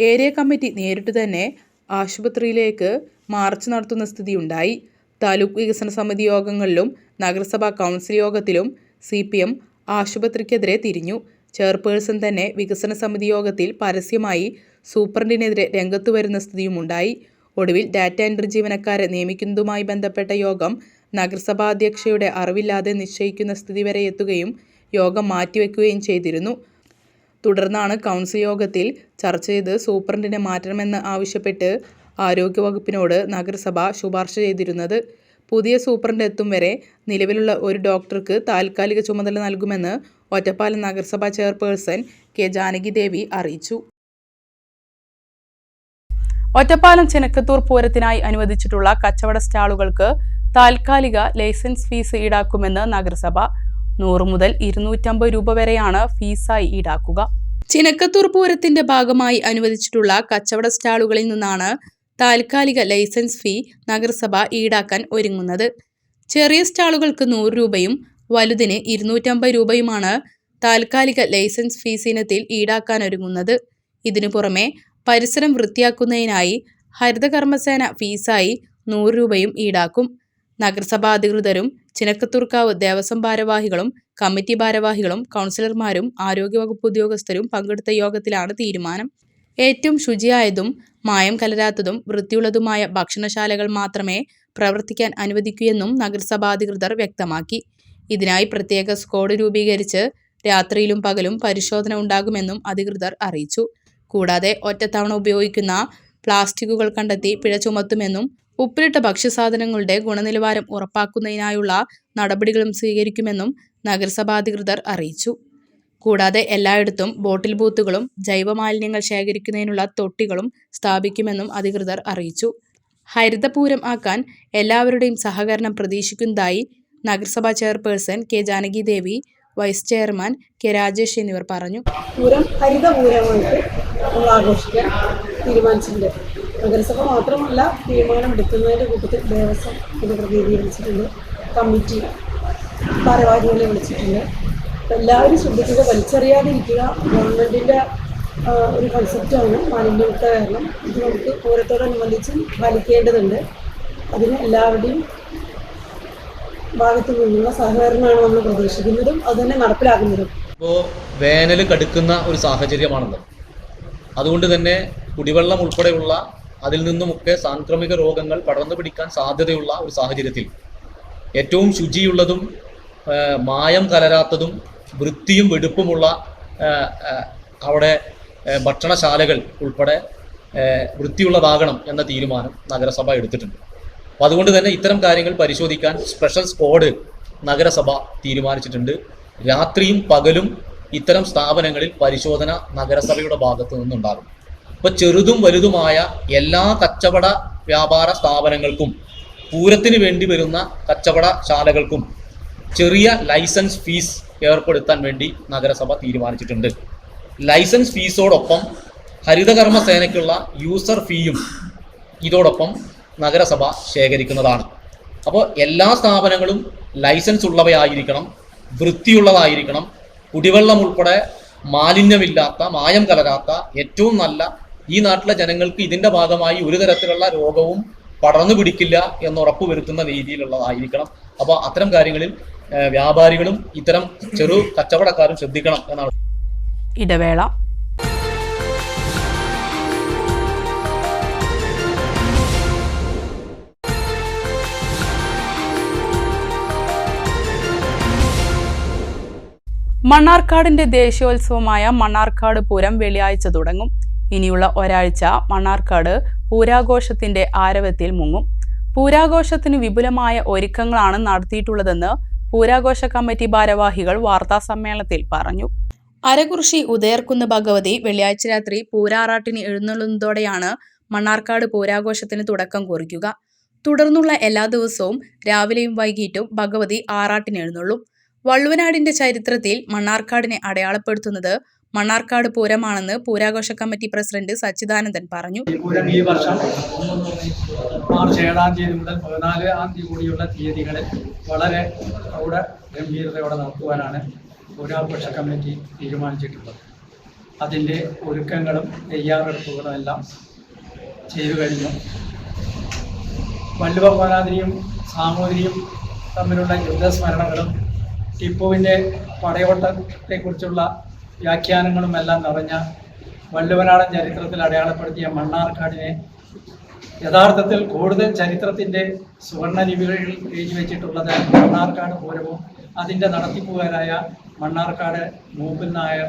S1: ഏരിയ കമ്മിറ്റി നേരിട്ട് തന്നെ ആശുപത്രിയിലേക്ക് മാർച്ച് നടത്തുന്ന സ്ഥിതിയുണ്ടായി. താലൂക്ക് വികസന സമിതി യോഗങ്ങളിലും നഗരസഭാ കൗൺസിൽ യോഗത്തിലും CPM ആശുപത്രിക്കെതിരെ തിരിഞ്ഞു. ചെയർപേഴ്സൺ തന്നെ വികസന സമിതി യോഗത്തിൽ പരസ്യമായി സൂപ്രണ്ടിനെതിരെ രംഗത്തു വരുന്ന സ്ഥിതിയുമുണ്ടായി. ഒടുവിൽ ഡാറ്റ എൻട്രി ജീവനക്കാരെ നിയമിക്കുന്നതുമായി ബന്ധപ്പെട്ട യോഗം നഗരസഭാ അധ്യക്ഷയുടെ അറിവില്ലാതെ നിശ്ചയിക്കുന്ന സ്ഥിതി വരെ എത്തുകയും യോഗം മാറ്റിവെക്കുകയും ചെയ്തിരുന്നു. തുടർന്നാണ് കൗൺസിൽ യോഗത്തിൽ ചർച്ച ചെയ്ത് സൂപ്രണ്ടിനെ മാറ്റണമെന്ന് ആവശ്യപ്പെട്ട് ആരോഗ്യവകുപ്പിനോട് നഗരസഭ ശുപാർശ ചെയ്തിരുന്നത്. പുതിയ സൂപ്രണ്ട് എത്തും വരെ നിലവിലുള്ള ഒരു ഡോക്ടർക്ക് താൽക്കാലിക ചുമതല നൽകുമെന്ന് ഒറ്റപ്പാലം നഗരസഭാ ചെയർപേഴ്സൺ K. ജാനകി ദേവി അറിയിച്ചു. ഒറ്റപ്പാലം ചെനക്കത്തൂർ പൂരത്തിനായി അനുവദിച്ചിട്ടുള്ള കച്ചവട സ്റ്റാളുകൾക്ക് താൽക്കാലിക ലൈസൻസ് ഫീസ് ഈടാക്കുമെന്ന് നഗരസഭ. 100 മുതൽ 250 രൂപ വരെയാണ് ഫീസായി ഈടാക്കുക. ചെനക്കത്തൂർ പൂരത്തിന്റെ ഭാഗമായി അനുവദിച്ചിട്ടുള്ള കച്ചവട സ്റ്റാളുകളിൽ നിന്നാണ് താൽക്കാലിക ലൈസൻസ് ഫീ നഗരസഭ ഈടാക്കാൻ ഒരുങ്ങുന്നത്. ചെറിയ സ്റ്റാളുകൾക്ക് 100 രൂപയും വലുതിന് 250 രൂപയുമാണ് താൽക്കാലിക ലൈസൻസ് ഫീസ് ഇനത്തിൽ ഈടാക്കാനൊരുങ്ങുന്നത്. ഇതിനു പുറമെ പരിസരം വൃത്തിയാക്കുന്നതിനായി ഹരിതകർമ്മസേന ഫീസായി 100 രൂപയും ഈടാക്കും. നഗരസഭാ അധികൃതരും ചിനക്കത്തൂർക്കാവ് ദേവസ്വം ഭാരവാഹികളും കമ്മിറ്റി ഭാരവാഹികളും കൗൺസിലർമാരും ആരോഗ്യവകുപ്പ് ഉദ്യോഗസ്ഥരും പങ്കെടുത്ത യോഗത്തിലാണ് തീരുമാനം. ഏറ്റവും ശുചിയായതും മായം കലരാത്തതും വൃത്തിയുള്ളതുമായ ഭക്ഷണശാലകൾ മാത്രമേ പ്രവർത്തിക്കാൻ അനുവദിക്കൂ നഗരസഭാ അധികൃതർ വ്യക്തമാക്കി. ഇതിനായി പ്രത്യേക സ്ക്വാഡ് രൂപീകരിച്ച് രാത്രിയിലും പകലും പരിശോധന ഉണ്ടാകുമെന്നും അധികൃതർ അറിയിച്ചു. കൂടാതെ ഒറ്റത്തവണ ഉപയോഗിക്കുന്ന പ്ലാസ്റ്റിക്കുകൾ കണ്ടെത്തി പിഴ ചുമത്തുമെന്നും ഉപ്പിലിട്ട ഭക്ഷ്യസാധനങ്ങളുടെ ഗുണനിലവാരം ഉറപ്പാക്കുന്നതിനായുള്ള നടപടികളും സ്വീകരിക്കുമെന്നും നഗരസഭാ അധികൃതർ അറിയിച്ചു. കൂടാതെ എല്ലായിടത്തും ബോട്ടിൽ ബൂത്തുകളും ജൈവമാലിന്യങ്ങൾ ശേഖരിക്കുന്നതിനുള്ള തൊട്ടികളും സ്ഥാപിക്കുമെന്നും അധികൃതർ അറിയിച്ചു. ഹരിതപൂരം ആക്കാൻ എല്ലാവരുടെയും സഹകരണം പ്രതീക്ഷിക്കുന്നതായി നഗരസഭാ ചെയർപേഴ്സൺ K. ജാനകി ദേവി, വൈസ് ചെയർമാൻ K. രാജേഷ് എന്നിവർ പറഞ്ഞു.
S6: പൂരം ഹരിതപൂരമായിട്ട് നമ്മൾ ആഘോഷിക്കാൻ തീരുമാനിച്ചിട്ടുണ്ട്. നഗരസഭ മാത്രമല്ല തീരുമാനമെടുക്കുന്നതിൻ്റെ കൂട്ടത്തിൽ ദേവസ്വം ഇത് പ്രതിനിധീകരിച്ചിട്ടുണ്ട്, കമ്മിറ്റി ഭാരവാഹികളെ വിളിച്ചിട്ടുണ്ട്. എല്ലാവരും ശ്രദ്ധിക്കുക, വലിച്ചെറിയാതിരിക്കുക. ഗവൺമെൻറ്റിൻ്റെ ഒരു കൺസെപ്റ്റാണ് മാലിന്യമുക്ത കേരളം. ഇത് നമുക്ക് പൂരത്തോടനുബന്ധിച്ച് പാലിക്കേണ്ടതുണ്ട്. അതിന് എല്ലാവരുടെയും ഭാഗത്തു നിന്നുള്ള സഹകരണമാണ് നമ്മൾ പ്രതീക്ഷിക്കുന്നതും അതുതന്നെ നടപ്പിലാക്കുന്നതും.
S7: ഇപ്പോൾ വേനൽ കടുക്കുന്ന ഒരു സാഹചര്യമാണല്ലോ. അതുകൊണ്ട് തന്നെ കുടിവെള്ളം ഉൾപ്പെടെയുള്ള അതിൽ നിന്നുമൊക്കെ സാംക്രമിക രോഗങ്ങൾ പടർന്നു പിടിക്കാൻ സാധ്യതയുള്ള ഒരു സാഹചര്യത്തിൽ ഏറ്റവും ശുചിയുള്ളതും മായം കലരാത്തതും വൃത്തിയും വെടുപ്പുമുള്ള അവിടെ ഭക്ഷണശാലകൾ ഉൾപ്പെടെ വൃത്തിയുള്ളതാകണം എന്ന തീരുമാനം നഗരസഭ എടുത്തിട്ടുണ്ട്. അപ്പോൾ അതുകൊണ്ട് തന്നെ ഇത്തരം കാര്യങ്ങൾ പരിശോധിക്കാൻ സ്പെഷ്യൽ സ്ക്വാഡ് നഗരസഭ തീരുമാനിച്ചിട്ടുണ്ട്. രാത്രിയും പകലും ഇത്തരം സ്ഥാപനങ്ങളിൽ പരിശോധന നഗരസഭയുടെ ഭാഗത്തു നിന്നുണ്ടാകും. ഇപ്പോൾ ചെറുതും വലുതുമായ എല്ലാ കച്ചവട വ്യാപാര സ്ഥാപനങ്ങൾക്കും പൂരത്തിന് വേണ്ടി വരുന്ന കച്ചവടശാലകൾക്കും ചെറിയ ലൈസൻസ് ഫീസ് ഏർപ്പെടുത്താൻ വേണ്ടി നഗരസഭ തീരുമാനിച്ചിട്ടുണ്ട്. ലൈസൻസ് ഫീസോടൊപ്പം ഹരിതകർമ്മ സേനയ്ക്കുള്ള യൂസർ ഫീയും ഇതോടൊപ്പം നഗരസഭ ശേഖരിക്കുന്നതാണ്. അപ്പോൾ എല്ലാ സ്ഥാപനങ്ങളും ലൈസൻസ് ഉള്ളവയായിരിക്കണം, വൃത്തിയുള്ളതായിരിക്കണം, കുടിവെള്ളം ഉൾപ്പെടെ മാലിന്യമില്ലാത്ത, മായം കലരാത്ത, ഏറ്റവും നല്ല, ഈ നാട്ടിലെ ജനങ്ങൾക്ക് ഇതിൻ്റെ ഭാഗമായി ഒരു തരത്തിലുള്ള രോഗവും പടർന്നു പിടിക്കില്ല എന്ന് ഉറപ്പുവരുത്തുന്ന രീതിയിലുള്ളതായിരിക്കണം. അപ്പോൾ അത്തരം കാര്യങ്ങളിൽ വ്യാപാരികളും ഇത്തരം ചെറു കച്ചവടക്കാരും ശ്രദ്ധിക്കണം എന്നാണ്.
S1: ഇടവേള. മണ്ണാർക്കാടിന്റെ ദേശീയോത്സവമായ മണ്ണാർക്കാട് പൂരം വെള്ളിയാഴ്ച തുടങ്ങും. ഇനിയുള്ള ഒരാഴ്ച മണ്ണാർക്കാട് പൂരാഘോഷത്തിന്റെ ആരവത്തിൽ മുങ്ങും. പൂരാഘോഷത്തിന് വിപുലമായ ഒരുക്കങ്ങളാണ് നടത്തിയിട്ടുള്ളതെന്ന് പൂരാഘോഷ കമ്മിറ്റി ഭാരവാഹികൾ വാർത്താസമ്മേളനത്തിൽ പറഞ്ഞു. അരകുറിശി ഉദയർകുന്ന് ഭഗവതി വെള്ളിയാഴ്ച രാത്രി പൂരാറാട്ടിന് എഴുന്നള്ളുന്നതോടെയാണ് മണ്ണാർക്കാട് പൂരാഘോഷത്തിന് തുടക്കം കുറിക്കുക. തുടർന്നുള്ള എല്ലാ ദിവസവും രാവിലെയും വൈകിട്ടും ഭഗവതി ആറാട്ടിന് എഴുന്നള്ളും. വള്ളുവനാടിന്റെ ചരിത്രത്തിൽ മണ്ണാർക്കാടിനെ അടയാളപ്പെടുത്തുന്നത് മണ്ണാർക്കാട് പൂരമാണെന്ന് പൂരാഘോഷ കമ്മിറ്റി പ്രസിഡന്റ് സച്ചിദാനന്ദൻ പറഞ്ഞു.
S8: പൂരം ഈ വർഷം മാർച്ച് 7-ാം തീയതി മുതൽ 14-ാം തീയതി കൂടിയുള്ള തീയതികളിൽ വളരെ ഗംഭീരതയോടെ നടത്തുവാനാണ് പൂരാഘോഷ കമ്മിറ്റി തീരുമാനിച്ചിട്ടുള്ളത്. അതിൻ്റെ ഒരുക്കങ്ങളും തയ്യാറെടുപ്പുകളും എല്ലാം ചെയ്തു കഴിഞ്ഞു. വള്ളുവ കോലാതിരിയും സാമൂതിരിയും തമ്മിലുള്ള യുദ്ധസ്മരണകളും ടിപ്പുവിൻ്റെ പടയോട്ടത്തെക്കുറിച്ചുള്ള വ്യാഖ്യാനങ്ങളും എല്ലാം നിറഞ്ഞ വള്ളുവനാടൻ ചരിത്രത്തിൽ അടയാളപ്പെടുത്തിയ മണ്ണാർക്കാടിനെ യഥാർത്ഥത്തിൽ കൂടുതൽ ചരിത്രത്തിൻ്റെ സുവർണലിപികളിൽ എഴുതി വെച്ചിട്ടുള്ളത് മണ്ണാർക്കാട് പൂരവും അതിൻ്റെ നടത്തിപ്പുകാരായ മണ്ണാർക്കാട് മൂപ്പിൽ നായർ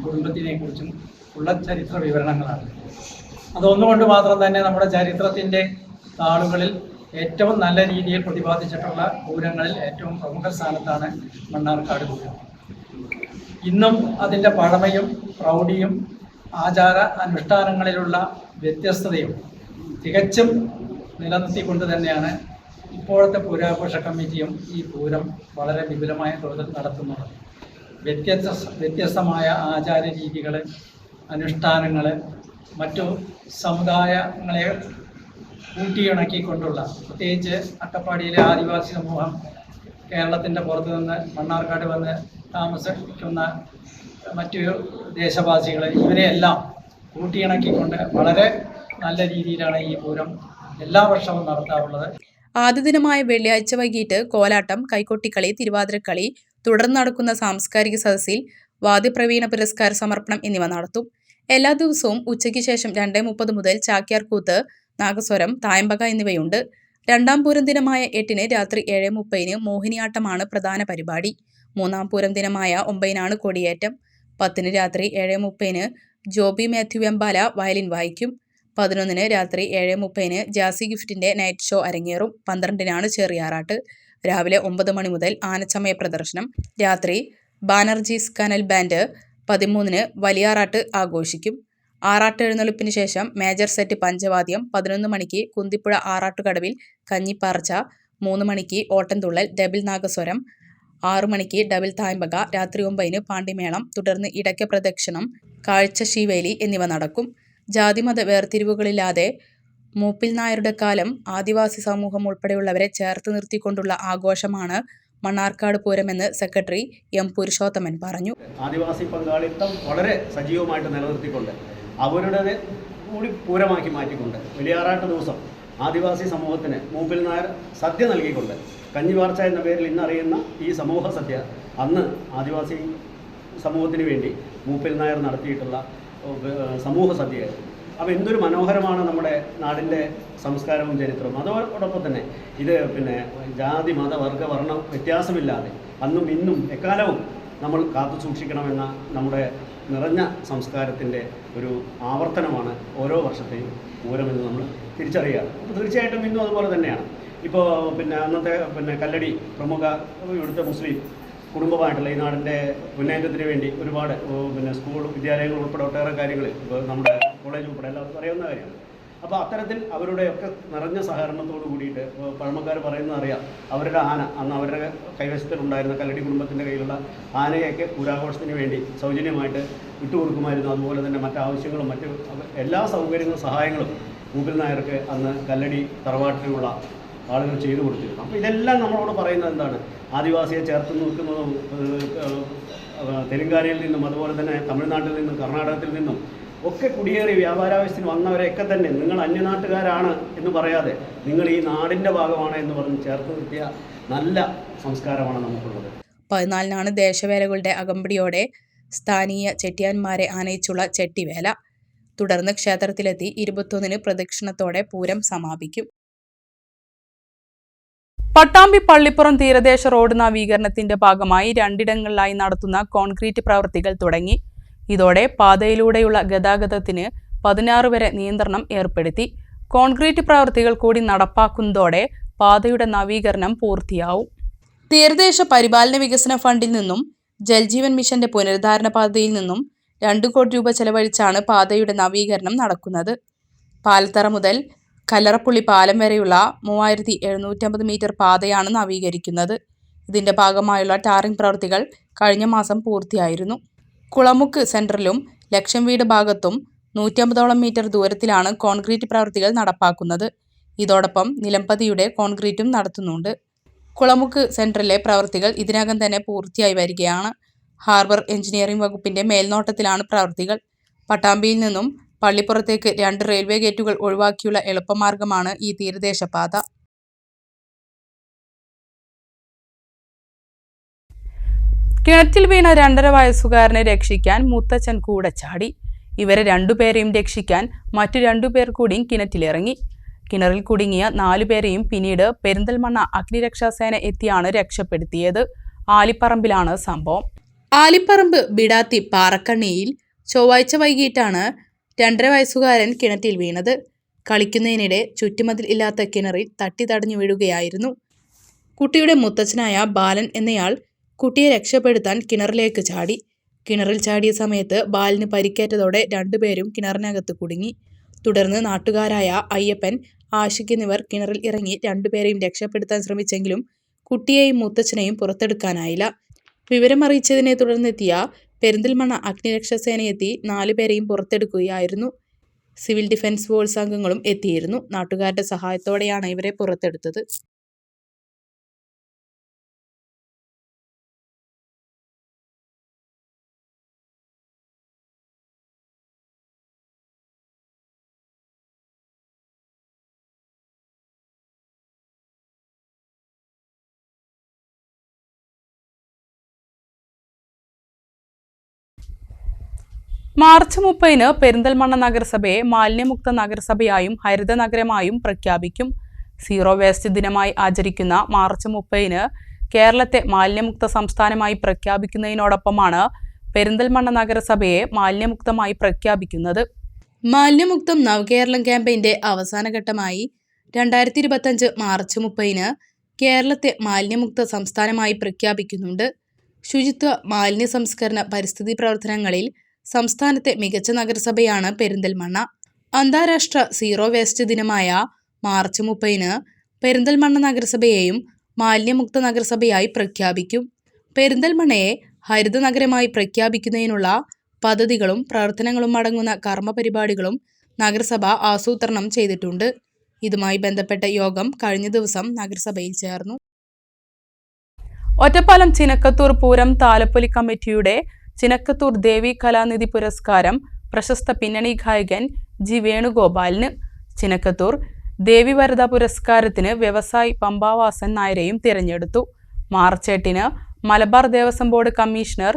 S8: കുടുംബത്തിനെക്കുറിച്ചും ഉള്ള ചരിത്ര വിവരണങ്ങളാണ്. അതൊന്നുകൊണ്ട് മാത്രം തന്നെ നമ്മുടെ ചരിത്രത്തിൻ്റെ താളുകളിൽ ഏറ്റവും നല്ല രീതിയിൽ പ്രതിപാദിച്ചിട്ടുള്ള പൂരങ്ങളിൽ ഏറ്റവും പ്രമുഖ സ്ഥാനത്താണ് മണ്ണാർക്കാട് പൂരം. ഇന്നും അതിൻ്റെ പഴമയും പ്രൗഢിയും ആചാര അനുഷ്ഠാനങ്ങളിലുള്ള വ്യത്യസ്തതയും തികച്ചും നിലനിർത്തിക്കൊണ്ട് തന്നെയാണ് ഇപ്പോഴത്തെ പൂരാഘോഷ കമ്മിറ്റിയും ഈ പൂരം വളരെ വിപുലമായ തോതിൽ നടത്തുന്നത്. വ്യത്യസ്തമായ ആചാര രീതികൾ, അനുഷ്ഠാനങ്ങൾ, മറ്റു സമുദായങ്ങളെ കൂട്ടിയിണക്കിക്കൊണ്ടുള്ള, പ്രത്യേകിച്ച് അട്ടപ്പാടിയിലെ ആദിവാസി സമൂഹം കേരളത്തിൻ്റെ പുറത്തു നിന്ന് മണ്ണാർക്കാട് വന്ന് താമസിക്കുന്ന മറ്റു ദേശവാസികൾ, ഇവരെയെല്ലാം കൂട്ടിയിണക്കിക്കൊണ്ട് വളരെ നല്ല രീതിയിലാണ് ഈ പൂരം എല്ലാ വർഷവും നടത്താറുള്ളത്.
S1: ആദ്യ ദിനമായ വെള്ളിയാഴ്ച വൈകിട്ട് കോലാട്ടം, കൈകൊട്ടിക്കളി, തിരുവാതിരക്കളി, തുടർന്ന് നടക്കുന്ന സാംസ്കാരിക സദസ്സിൽ വാദ്യപ്രവീണ പുരസ്കാര സമർപ്പണം എന്നിവ നടത്തും. എല്ലാ ദിവസവും ഉച്ചയ്ക്ക് ശേഷം 2:30 മുതൽ ചാക്യാർകൂത്ത്, നാഗസ്വരം, തായമ്പക എന്നിവയുണ്ട്. രണ്ടാം പൂരം ദിനമായ 8-ന് രാത്രി 7:30 മോഹിനിയാട്ടമാണ് പ്രധാന പരിപാടി. മൂന്നാം പൂരം ദിനമായ 9-നാണ് കൊടിയേറ്റം. 10-ന് രാത്രി 7:30 ജോബി മാത്യു വെമ്പാല വയലിൻ വായിക്കും. 11-ന് രാത്രി 7:30 ജാസി ഗിഫ്റ്റിന്റെ നൈറ്റ് ഷോ അരങ്ങേറും. 12-നാണ് ചെറിയാറാട്ട്. രാവിലെ 9 മണി മുതൽ ആനച്ചമയ പ്രദർശനം. രാത്രി ബാനർജീസ് കനൽ ബാൻഡ് 13-ന് വലിയാറാട്ട് ആഘോഷിക്കും. ആറാട്ട് എഴുന്നള്ളിപ്പിന് ശേഷം മേജർ സെറ്റ് പഞ്ചവാദ്യം. 11 മണിക്ക് കുന്തിപ്പുഴ ആറാട്ടുകടവിൽ കഞ്ഞിപ്പാർച്ച. 3 മണിക്ക് ഓട്ടൻതുള്ളൽ, ഡബിൾ നാഗസ്വരം. 6 മണിക്ക് ഡബിൾ തായമ്പക. രാത്രി 9-ന് പാണ്ടിമേളം. തുടർന്ന് ഇടയ്ക്ക പ്രദക്ഷിണം, കാഴ്ച ശീവേലി എന്നിവ നടക്കും. ജാതിമത വേർതിരിവുകളില്ലാതെ മൂപ്പിൽ നായരുടെ കാലം ആദിവാസി സമൂഹം ഉൾപ്പെടെയുള്ളവരെ ചേർത്ത് നിർത്തിക്കൊണ്ടുള്ള ആഘോഷമാണ് മണ്ണാർക്കാട് പൂരമെന്ന് സെക്രട്ടറി എം പുരുഷോത്തമൻ പറഞ്ഞു.
S9: ആദിവാസി പങ്കാളിത്തം വളരെ സജീവമായിട്ട് നിലനിർത്തിക്കൊണ്ട് അവരുടെ കൂടി പൂരമാക്കി മാറ്റിക്കൊണ്ട് വലിയാറാട്ട് ദിവസം ആദിവാസി സമൂഹത്തിന് മൂപ്പിൽ നായർ സദ്യ നൽകിക്കൊണ്ട്, കഞ്ഞിവാർച്ച എന്ന പേരിൽ ഇന്നറിയുന്ന ഈ സമൂഹ സദ്യ അന്ന് ആദിവാസി സമൂഹത്തിന് വേണ്ടി മൂപ്പിൽ നായർ നടത്തിയിട്ടുള്ള സമൂഹ സദ്യയായിരുന്നു. അപ്പോൾ എന്തൊരു മനോഹരമാണ് നമ്മുടെ നാടിൻ്റെ സംസ്കാരവും ചരിത്രവും. അതോടൊപ്പം തന്നെ ഇത് പിന്നെ ജാതി മത വർഗ വർണ്ണ വ്യത്യാസമില്ലാതെ അന്നും ഇന്നും എക്കാലവും നമ്മൾ കാത്തു സൂക്ഷിക്കണമെന്ന നമ്മുടെ നിറഞ്ഞ സംസ്കാരത്തിൻ്റെ ഒരു ആവർത്തനമാണ് ഓരോ വർഷത്തെയും പൂരമെന്ന് നമ്മൾ തിരിച്ചറിയുക. അപ്പോൾ തീർച്ചയായിട്ടും ഇന്നും അതുപോലെ തന്നെയാണ്. ഇപ്പോൾ പിന്നെ അന്നത്തെ പിന്നെ കല്ലടി പ്രമുഖ ഇവിടുത്തെ മുസ്ലിം കുടുംബമായിട്ടുള്ള ഈ നാടിൻ്റെ മുന്നേറ്റത്തിന് വേണ്ടി ഒരുപാട് പിന്നെ സ്കൂൾ വിദ്യാലയങ്ങൾ ഉൾപ്പെടെ ഒട്ടേറെ കാര്യങ്ങൾ ഇപ്പോൾ നമ്മുടെ കോളേജ് ഉൾപ്പെടെ എല്ലാവർക്കും അറിയാവുന്ന കാര്യമാണ്. അപ്പോൾ അത്തരത്തിൽ അവരുടെയൊക്കെ നിറഞ്ഞ സഹകരണത്തോട് കൂടിയിട്ട് പഴമക്കാർ പറയുന്നത് അറിയാം, അവരുടെ ആന അന്ന് അവരുടെ കൈവശത്തിലുണ്ടായിരുന്ന കല്ലടി കുടുംബത്തിൻ്റെ കയ്യിലുള്ള ആനയൊക്കെ പൂരാഘോഷത്തിന് വേണ്ടി സൗജന്യമായിട്ട് വിട്ടുകൊടുക്കുമായിരുന്നു. അതുപോലെ തന്നെ മറ്റാവശ്യങ്ങളും മറ്റ് എല്ലാ സൗകര്യങ്ങളും സഹായങ്ങളും മൂപ്പിൽ നായർക്ക് അന്ന് കല്ലടി തറവാട്ടിലുള്ള ആളുകൾ ചെയ്തു കൊടുത്തിരുന്നു. അപ്പോൾ ഇതെല്ലാം നമ്മളോട് പറയുന്നത് എന്താണ്? ആദിവാസിയെ ചേർത്ത് നിൽക്കുന്നതും തെലുങ്കാനയിൽ നിന്നും അതുപോലെ തന്നെ തമിഴ്നാട്ടിൽ നിന്നും കർണാടകത്തിൽ നിന്നും ഒക്കെ കുടിയേറി വ്യാപാരാവശ്യത്തിന് വന്നവരെയൊക്കെ തന്നെ നിങ്ങൾ അന്യനാട്ടുകാരാണ് എന്ന് പറയാതെ നിങ്ങൾ ഈ നാടിൻ്റെ ഭാഗമാണ് എന്ന് പറഞ്ഞ് ചേർത്ത് നിർത്തിയ നല്ല സംസ്കാരമാണ് നമുക്കുള്ളത്.
S1: 14-നാണ് ദേശവേലകളുടെ അകമ്പടിയോടെ സ്ഥാനീയ ചെട്ടിയാന്മാരെ ആനയിച്ചുള്ള ചെട്ടിവേല. തുടർന്ന് ക്ഷേത്രത്തിലെത്തി 21-ന് പ്രദക്ഷിണത്തോടെ പൂരം സമാപിക്കും. പട്ടാമ്പി പള്ളിപ്പുറം തീരദേശ റോഡ് നവീകരണത്തിന്റെ ഭാഗമായി 2 ഇടങ്ങളിലായി നടത്തുന്ന കോൺക്രീറ്റ് പ്രവൃത്തികൾ തുടങ്ങി. ഇതോടെ പാതയിലൂടെയുള്ള ഗതാഗതത്തിന് 16 വരെ നിയന്ത്രണം ഏർപ്പെടുത്തി. കോൺക്രീറ്റ് പ്രവൃത്തികൾ കൂടി നടപ്പാക്കുന്നതോടെ പാതയുടെ നവീകരണം പൂർത്തിയാവും. തീരദേശ പരിപാലന വികസന ഫണ്ടിൽ നിന്നും ജൽജീവൻ മിഷന്റെ പുനരുദ്ധാരണ പദ്ധതിയിൽ നിന്നും 2 കോടി രൂപ ചെലവഴിച്ചാണ് പാതയുടെ നവീകരണം നടക്കുന്നത്. പാലത്തറ മുതൽ കല്ലറപ്പുള്ളി പാലം വരെയുള്ള 3750 മീറ്റർ പാതയാണ് നവീകരിക്കുന്നത്. ഇതിന്റെ ഭാഗമായുള്ള ടാറിംഗ് പ്രവൃത്തികൾ കഴിഞ്ഞ മാസം പൂർത്തിയായിരുന്നു. കുളമുക്ക് സെന്ററിലും ലക്ഷം വീട് ഭാഗത്തും 150ഓളം മീറ്റർ ദൂരത്തിലാണ് കോൺക്രീറ്റ് പ്രവൃത്തികൾ നടപ്പാക്കുന്നത്. ഇതോടൊപ്പം നിലംപതിയുടെ കോൺക്രീറ്റും നടത്തുന്നുണ്ട്. കുളമുക്ക് സെന്ററിലെ പ്രവൃത്തികൾ ഇതിനകം തന്നെ പൂർത്തിയായി വരികയാണ്. ഹാർബർ എഞ്ചിനീയറിംഗ് വകുപ്പിന്റെ മേൽനോട്ടത്തിലാണ് പ്രവൃത്തികൾ. പട്ടാമ്പിയിൽ നിന്നും പള്ളിപ്പുറത്തേക്ക് 2 റെയിൽവേ ഗേറ്റുകൾ ഒഴിവാക്കിയുള്ള എളുപ്പമാർഗമാണ് ഈ തീരദേശ പാത. കിണറ്റിൽ വീണ 2.5 വയസ്സുകാരനെ രക്ഷിക്കാൻ മുത്തച്ഛൻ കൂടെ ചാടി. ഇവരെ 2 പേരെയും രക്ഷിക്കാൻ മറ്റു 2 പേർ കൂടി കിണറ്റിലിറങ്ങി. കിണറിൽ കുടുങ്ങിയ 4 പേരെയും പിന്നീട് പെരിന്തൽമണ്ണ അഗ്നിരക്ഷാസേന എത്തിയാണ് രക്ഷപ്പെടുത്തിയത്. ആലിപ്പറമ്പിലാണ് സംഭവം. ആലിപ്പറമ്പ് ബിടാത്തി പാറക്കണ്ണിയിൽ ചൊവ്വാഴ്ച വൈകിട്ടാണ് 2.5 വയസ്സുകാരൻ കിണറ്റിൽ വീണത്. കളിക്കുന്നതിനിടെ ചുറ്റുമതിൽ ഇല്ലാത്ത കിണറിൽ തട്ടി തടഞ്ഞു വീഴുകയായിരുന്നു. കുട്ടിയുടെ മുത്തച്ഛനായ ബാലൻ എന്നയാൾ കുട്ടിയെ രക്ഷപ്പെടുത്താൻ കിണറിലേക്ക് ചാടി. കിണറിൽ ചാടിയ സമയത്ത് ബാലിന് പരിക്കേറ്റതോടെ 2 പേരും കിണറിനകത്ത് കുടുങ്ങി. തുടർന്ന് നാട്ടുകാരായ അയ്യപ്പൻ, ആഷിഖ് എന്നിവർ കിണറിൽ ഇറങ്ങി 2 പേരെയും രക്ഷപ്പെടുത്താൻ ശ്രമിച്ചെങ്കിലും കുട്ടിയെയും മുത്തച്ഛനെയും പുറത്തെടുക്കാനായില്ല. വിവരമറിയിച്ചതിനെ തുടർന്നെത്തിയ പെരിന്തൽമണ്ണ അഗ്നിരക്ഷാസേനയെത്തി 4 പേരെയും പുറത്തെടുക്കുകയായിരുന്നു. സിവിൽ ഡിഫൻസ് ഫോഴ്സ് അംഗങ്ങളും എത്തിയിരുന്നു. നാട്ടുകാരുടെ സഹായത്തോടെയാണ് ഇവരെ പുറത്തെടുത്തത്. മാർച്ച് 30-ന് പെരിന്തൽമണ്ണ നഗരസഭയെ മാലിന്യമുക്ത നഗരസഭയായും ഹരിത നഗരമായും പ്രഖ്യാപിക്കും. സീറോ വേസ്റ്റ് ദിനമായി ആചരിക്കുന്ന മാർച്ച് 30-ന് കേരളത്തെ മാലിന്യമുക്ത സംസ്ഥാനമായി പ്രഖ്യാപിക്കുന്നതിനോടൊപ്പമാണ് പെരിന്തൽമണ്ണ നഗരസഭയെ മാലിന്യമുക്തമായി പ്രഖ്യാപിക്കുന്നത്. മാലിന്യമുക്തം നവകേരളം ക്യാമ്പയിന്റെ അവസാനഘട്ടമായി 2025 മാർച്ച് 30-ന് കേരളത്തെ മാലിന്യമുക്ത സംസ്ഥാനമായി പ്രഖ്യാപിക്കുന്നുണ്ട്. ശുചിത്വ, മാലിന്യ സംസ്കരണ, പരിസ്ഥിതി പ്രവർത്തനങ്ങളിൽ സംസ്ഥാനത്തെ മികച്ച നഗരസഭയാണ് പെരിന്തൽമണ്ണ. അന്താരാഷ്ട്ര സീറോ വേസ്റ്റ് ദിനമായ മാർച്ച് 30-ന് പെരിന്തൽമണ്ണ നഗരസഭയെയും മാലിന്യമുക്ത നഗരസഭയായി പ്രഖ്യാപിക്കും. പെരിന്തൽമണ്ണയെ ഹരിത നഗരമായി പ്രഖ്യാപിക്കുന്നതിനുള്ള പദ്ധതികളും പ്രവർത്തനങ്ങളും അടങ്ങുന്ന കർമ്മപരിപാടികളും നഗരസഭ ആസൂത്രണം ചെയ്തിട്ടുണ്ട്. ഇതുമായി ബന്ധപ്പെട്ട യോഗം കഴിഞ്ഞ ദിവസം നഗരസഭയിൽ ചേർന്നു. ഒറ്റപ്പാലം ചിനക്കത്തൂർ പൂരം താലപ്പൊലി കമ്മിറ്റിയുടെ ചിനക്കത്തൂർ ദേവി കലാനിധി പുരസ്കാരം പ്രശസ്ത പിന്നണി ഗായകൻ ജി വേണുഗോപാലിന്. ചിനക്കത്തൂർ ദേവി വരദ പുരസ്കാരത്തിന് വ്യവസായി പമ്പാവാസൻ നായരെയും തിരഞ്ഞെടുത്തു. മാർച്ച് 8-ന് Malabar Devaswom board commissioner